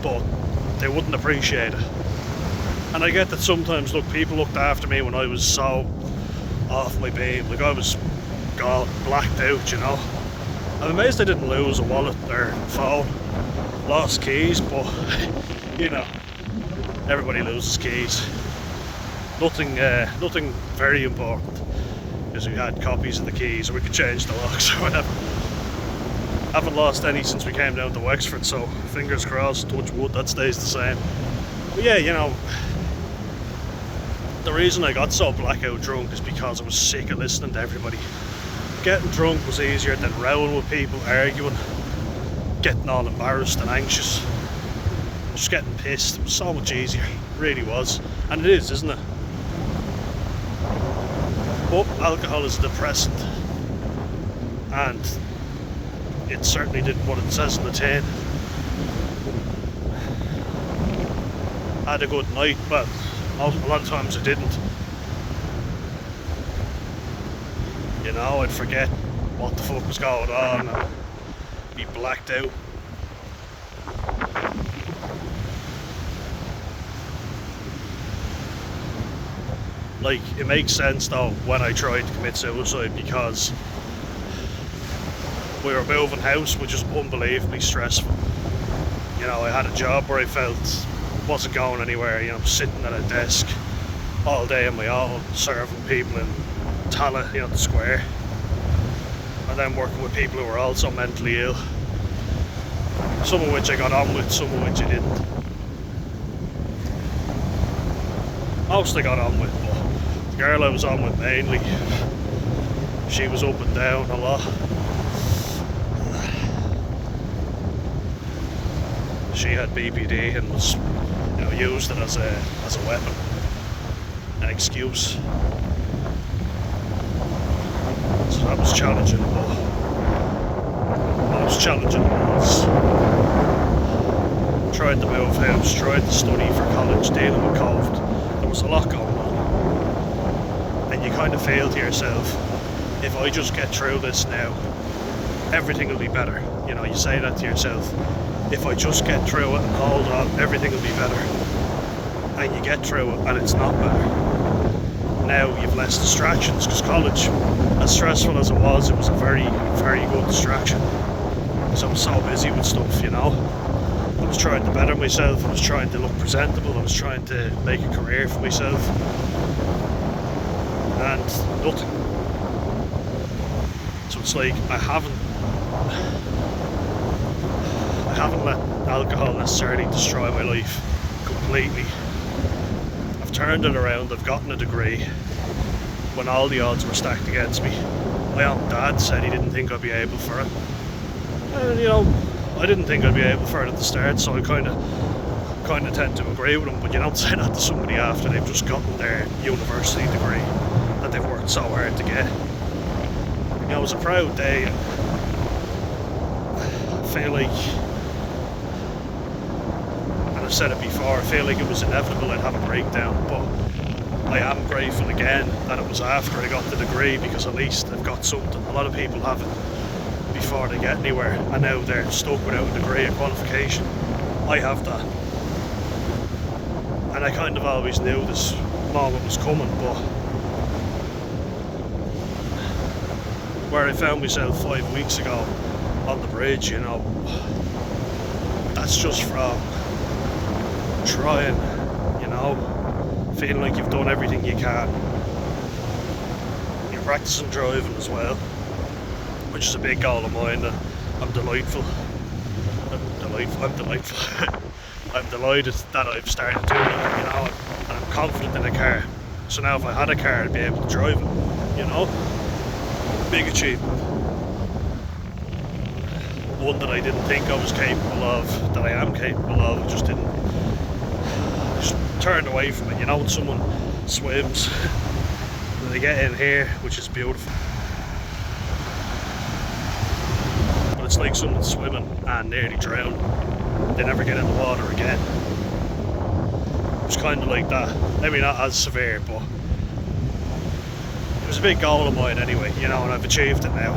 Speaker 1: But they wouldn't appreciate it. And I get that sometimes, look, people looked after me when I was so off my beam. Like, I was gone, blacked out, you know. I'm amazed I didn't lose a wallet or phone. Lost keys, but, you know, everybody loses keys. Nothing very important, because we had copies of the keys, or we could change the locks or whatever. Haven't lost any since we came down to Wexford, so fingers crossed, touch wood, that stays the same. But yeah, you know, the reason I got so blackout drunk is because I was sick of listening to everybody. Getting drunk was easier than rowing with people, arguing, getting all embarrassed and anxious, just getting pissed. It was so much easier, it really was. And it is, isn't it? But alcohol is a depressant, and it certainly did what it says in the tin. I had a good night, but a lot of times I didn't. You know, I'd forget what the fuck was going on and be blacked out. Like, it makes sense though when I tried to commit suicide, because we were moving house, which was unbelievably stressful. You know, I had a job where I felt wasn't going anywhere, you know, sitting at a desk all day on my own, serving people in Tala, you know, the square, and then working with people who were also mentally ill, some of which I got on with, some of which I didn't. Most I got on with, but the girl I was on with mainly, she was up and down a lot. She had BPD and was, you know, used it as a weapon, an excuse. So that was challenging, but most challenging was trying to move house, trying to study for college, dealing with COVID. There was a lot going on, and you kind of feel to yourself, if I just get through this now, everything will be better. You know, you say that to yourself. If I just get through it and hold on, everything will be better. And you get through it and it's not better. Now you've less distractions, because college, as stressful as it was a very, very good distraction. Because I was so busy with stuff, you know. I was trying to better myself, I was trying to look presentable, I was trying to make a career for myself. and nothing. So it's like I haven't let alcohol necessarily destroy my life completely. I've turned it around, I've gotten a degree when all the odds were stacked against me. My own dad said he didn't think I'd be able for it. And you know, I didn't think I'd be able for it at the start, so I kind of tend to agree with him, but you don't say that to somebody after they've just gotten their university degree that they've worked so hard to get. You know, it was a proud day. I feel like, and I've said it before, I feel like it was inevitable I'd have a breakdown, but I am grateful again that it was after I got the degree, because at least I've got something. A lot of people have it before they get anywhere, and now they're stuck without a degree or qualification. I have that. And I kind of always knew this moment was coming, but where I found myself 5 weeks ago on the bridge, you know, that's just from trying, you know, feeling like you've done everything you can. You're practicing driving as well, which is a big goal of mine, and I'm delightful. I'm delighted that I've started doing it, you know, and I'm confident in a car. So now if I had a car, I'd be able to drive it, you know. Big achievement. One that I didn't think I was capable of, that I am capable of, just turned away from it. You know, when someone swims and they get in here, which is beautiful. But it's like someone swimming and nearly drowned. They never get in the water again. It was kind of like that. Maybe not as severe, but it was a big goal of mine anyway, you know, and I've achieved it now.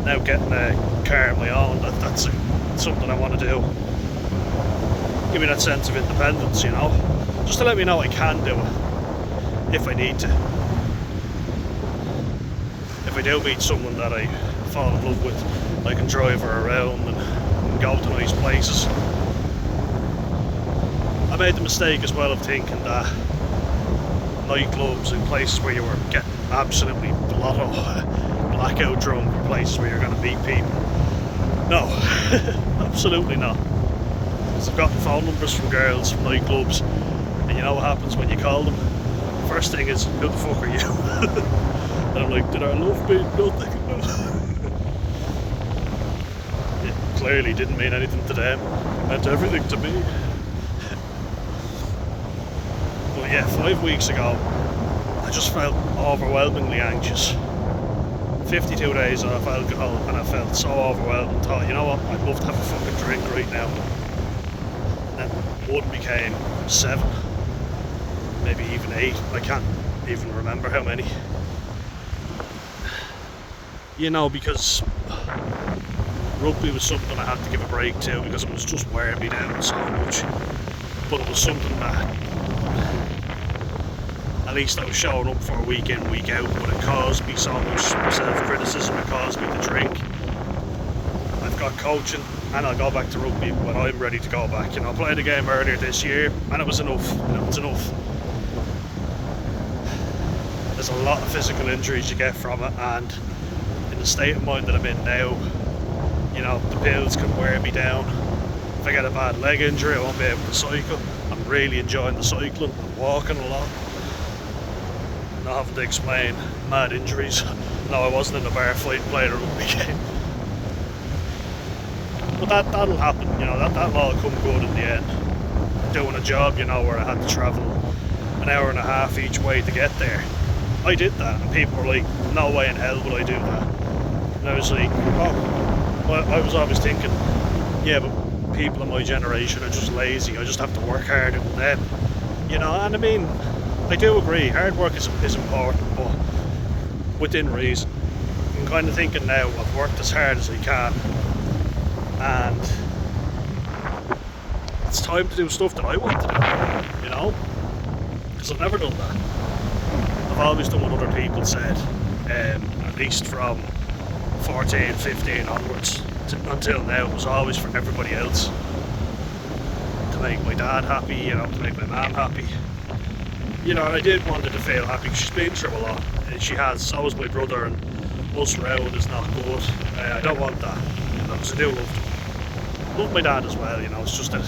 Speaker 1: Now getting a car of my own, that's something I want to do. Give me that sense of independence, you know, just to let me know I can do it if I need to. If I do meet someone that I fall in love with, I can drive her around and go to nice places. I made the mistake as well of thinking that nightclubs and places where you were getting absolutely blackout drunk were places where you're going to meet people. No, absolutely not. Because I've gotten phone numbers from girls from nightclubs, and you know what happens when you call them? First thing is, who the fuck are you? And I'm like, did our love mean nothing? It clearly didn't mean anything to them. It meant everything to me. But yeah, 5 weeks ago, I just felt overwhelmingly anxious. 52 days off alcohol, and I felt so overwhelmed and thought, you know what, I'd love to have a fucking drink right now. And then 1 became 7, maybe even 8, I can't even remember how many. You know, because rugby was something I had to give a break to, because it was just wearing me down so much. But it was something that at least I was showing up for week in, week out, but it caused me so much self-criticism, it caused me to drink. I've got coaching, and I'll go back to rugby when I'm ready to go back. You know, I played a game earlier this year, and it was enough. It was enough. There's a lot of physical injuries you get from it, and in the state of mind that I'm in now, you know, the pills can wear me down. If I get a bad leg injury, I won't be able to cycle. I'm really enjoying the cycling. I'm walking a lot. Not having to explain mad injuries. No, I wasn't in a bar fight playing a rugby game. But that'll happen, you know, that'll all come good in the end. Doing a job, you know, where I had to travel an hour and a half each way to get there. I did that, and people were like, no way in hell would I do that. And I was like, oh, well, I was always thinking, yeah, but people in my generation are just lazy, I just have to work harder than them. You know, and I mean, I do agree, hard work is important, but within reason. I'm kind of thinking now, I've worked as hard as I can, and it's time to do stuff that I want to do, you know? Because I've never done that. I've always done what other people said, at least from 14, 15 onwards, until now, it was always for everybody else. To make my dad happy, you know, to make my mum happy. you know, I did want her to feel happy. She's been through a lot. She has. So has my brother, and us around is not good. I don't want that, you know, because I do love my dad as well, you know. It's just that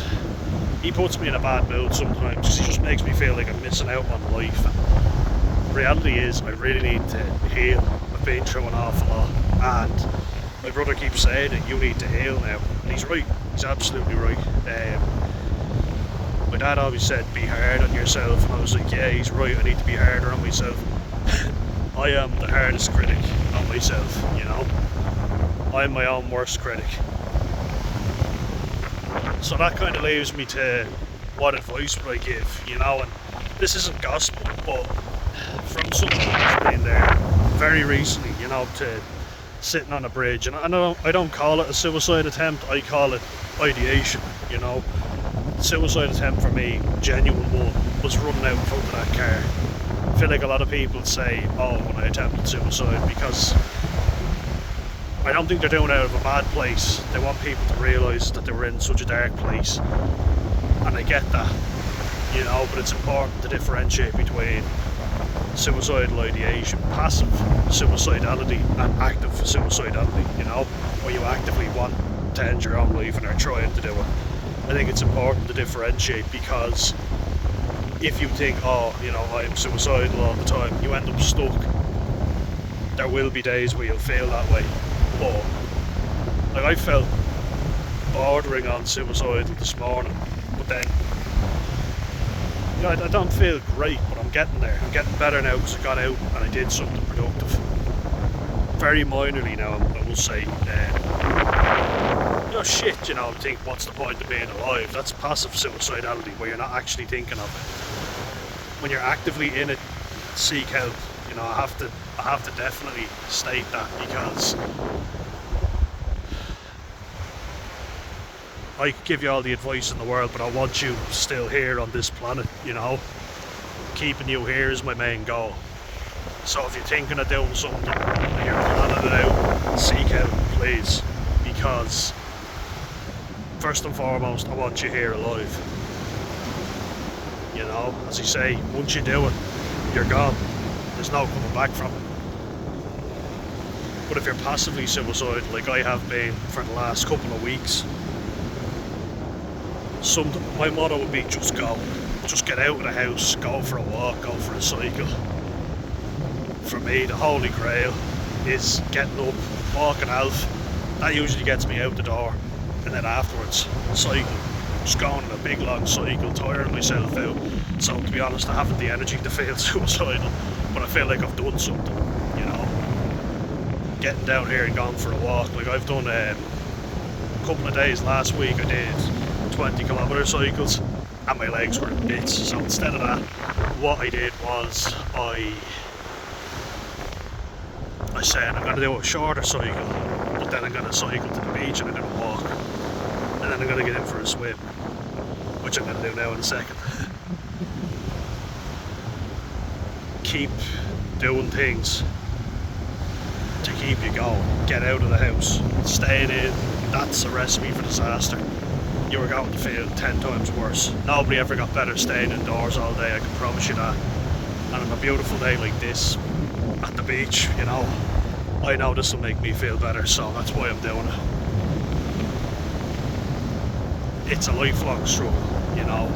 Speaker 1: he puts me in a bad mood sometimes because he just makes me feel like I'm missing out on life. And the reality is I really need to heal. I've been through an awful lot, and my brother keeps saying that you need to heal now, and he's right. He's absolutely right. My dad always said be hard on yourself, and I was like, yeah, he's right, I need to be harder on myself. I am the hardest critic on myself, you know. I'm my own worst critic. So that kind of leaves me to what advice would I give, you know. And this isn't gospel, but from someone who's been there very recently, you know, to sitting on a bridge, and I don't call it a suicide attempt, I call it ideation, you know. Suicide attempt for me, genuine one, was running out in front of that car. I feel like a lot of people say, oh, when I attempted suicide, because I don't think they're doing it out of a bad place. They want people to realise that they were in such a dark place, and I get that, you know, but it's important to differentiate between suicidal ideation, passive suicidality, and active suicidality, you know, where you actively want to end your own life and are trying to do it. I think it's important to differentiate, because if you think, oh, you know, I'm suicidal all the time, you end up stuck. There will be days where you'll feel that way, but like I felt bordering on suicidal this morning, but then, you know, I don't feel great, but I'm getting there. I'm getting better now because I got out and I did something productive. Very minorly now, I will say. You know, shit, you know, think, what's the point of being alive? That's passive suicidality, where you're not actually thinking of it. When you're actively in it, seek help. You know, I have to definitely state that, because I could give you all the advice in the world, but I want you still here on this planet, you know. Keeping you here is my main goal. So if you're thinking of doing something and you're planning it out, seek help, please. Because first and foremost, I want you here alive. You know, as I say, once you do it, you're gone. There's no coming back from it. But if you're passively suicidal, like I have been for the last couple of weeks, my motto would be just go. Just get out of the house, go for a walk, go for a cycle. For me, the holy grail is getting up, walking halved. That usually gets me out the door, and then afterwards, cycle. Just going on a big long cycle, tiring myself out. So to be honest, I haven't the energy to feel suicidal, but I feel like I've done something, you know. Getting down here and going for a walk. Like I've done a couple of days last week, I did 20-kilometre cycles, and my legs were in bits. So instead of that, what I did was I said I'm going to do a shorter cycle, but then I'm going to cycle to the beach and I'm going to walk, and then I'm going to get in for a swim, which I'm going to do now in a second. Keep doing things to keep you going. Get out of the house. Staying in, that's a recipe for disaster. You are going to feel 10 times worse. Nobody ever got better staying indoors all day, I can promise you that. And on a beautiful day like this, at the beach, you know, I know this will make me feel better, so that's why I'm doing it. It's a lifelong struggle, you know.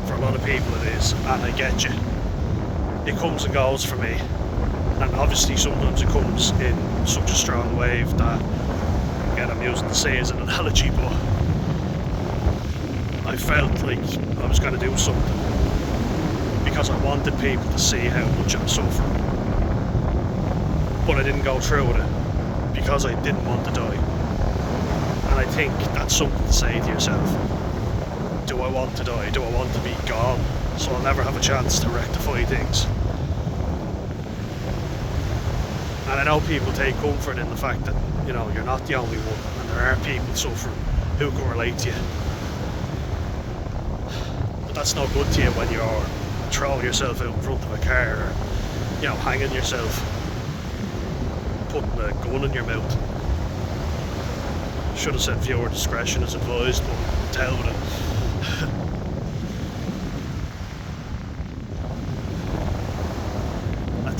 Speaker 1: For a lot of people it is, and I get you. It comes and goes for me, and obviously sometimes it comes in such a strong wave that, again, I'm using the sea as an analogy, but I felt like I was going to do something because I wanted people to see how much I'm suffering, but I didn't go through with it because I didn't want to die. And I think that's something to say to yourself. Do I want to die? Do I want to be gone so I'll never have a chance to rectify things? And I know people take comfort in the fact that, you know, you're not the only one, and there are people suffering who can relate to you. But that's no good to you when you're throwing yourself out in front of a car, or, you know, hanging yourself, putting a gun in your mouth. Should have said viewer discretion is advised, but tell with it.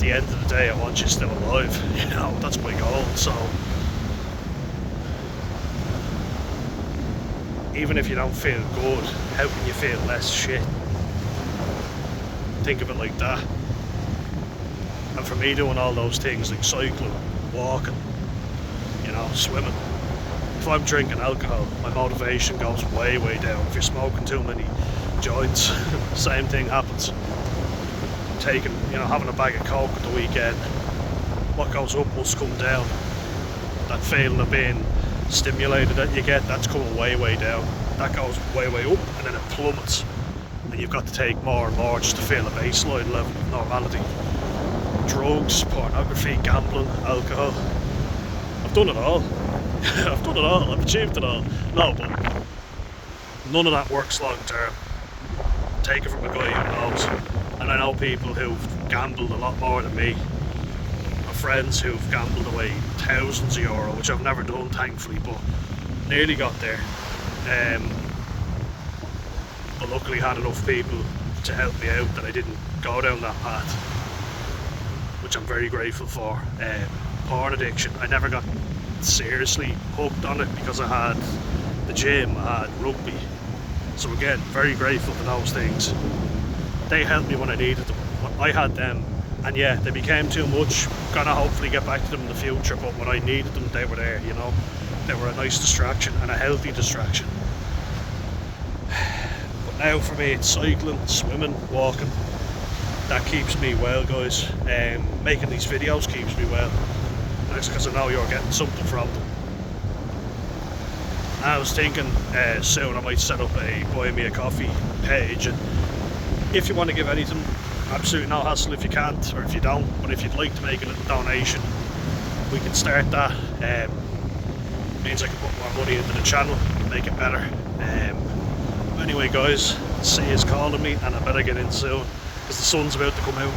Speaker 1: the end of the day, I want you still alive. You know, that's my goal. So even if you don't feel good, how can you feel less shit? Think of it like that. And for me, doing all those things like cycling, walking, you know, swimming, if I'm drinking alcohol, my motivation goes way, way down. If you're smoking too many joints, same thing happens. Taking, you know, having a bag of coke at the weekend, what goes up must come down. That feeling of being stimulated that you get, that's coming way, way down. That goes way, way up, and then it plummets. And you've got to take more and more just to feel a baseline level of normality. Drugs, pornography, gambling, alcohol. I've done it all. I've done it all. I've achieved it all. No, but none of that works long term. Take it from a guy who knows. And I know people who've gambled a lot more than me. My friends who've gambled away thousands of euro, which I've never done, thankfully, but nearly got there. But luckily had enough people to help me out that I didn't go down that path, which I'm very grateful for. Porn addiction, I never got seriously hooked on it because I had the gym, I had rugby. So again, very grateful for those things. They helped me when I needed them. I had them, and yeah, they became too much. Gonna hopefully get back to them in the future, but when I needed them, they were there, you know. They were a nice distraction and a healthy distraction. But now for me, it's cycling, swimming, walking. That keeps me well, guys. Making these videos keeps me well. That's because I know you're getting something from them. I was thinking soon I might set up a buy me a coffee page, and if you want to give anything, absolutely no hassle if you can't, or if you don't, but if you'd like to make a little donation, we can start that. Means I can put more money into the channel, make it better. Anyway guys, sea is calling me and I better get in soon because the sun's about to come out.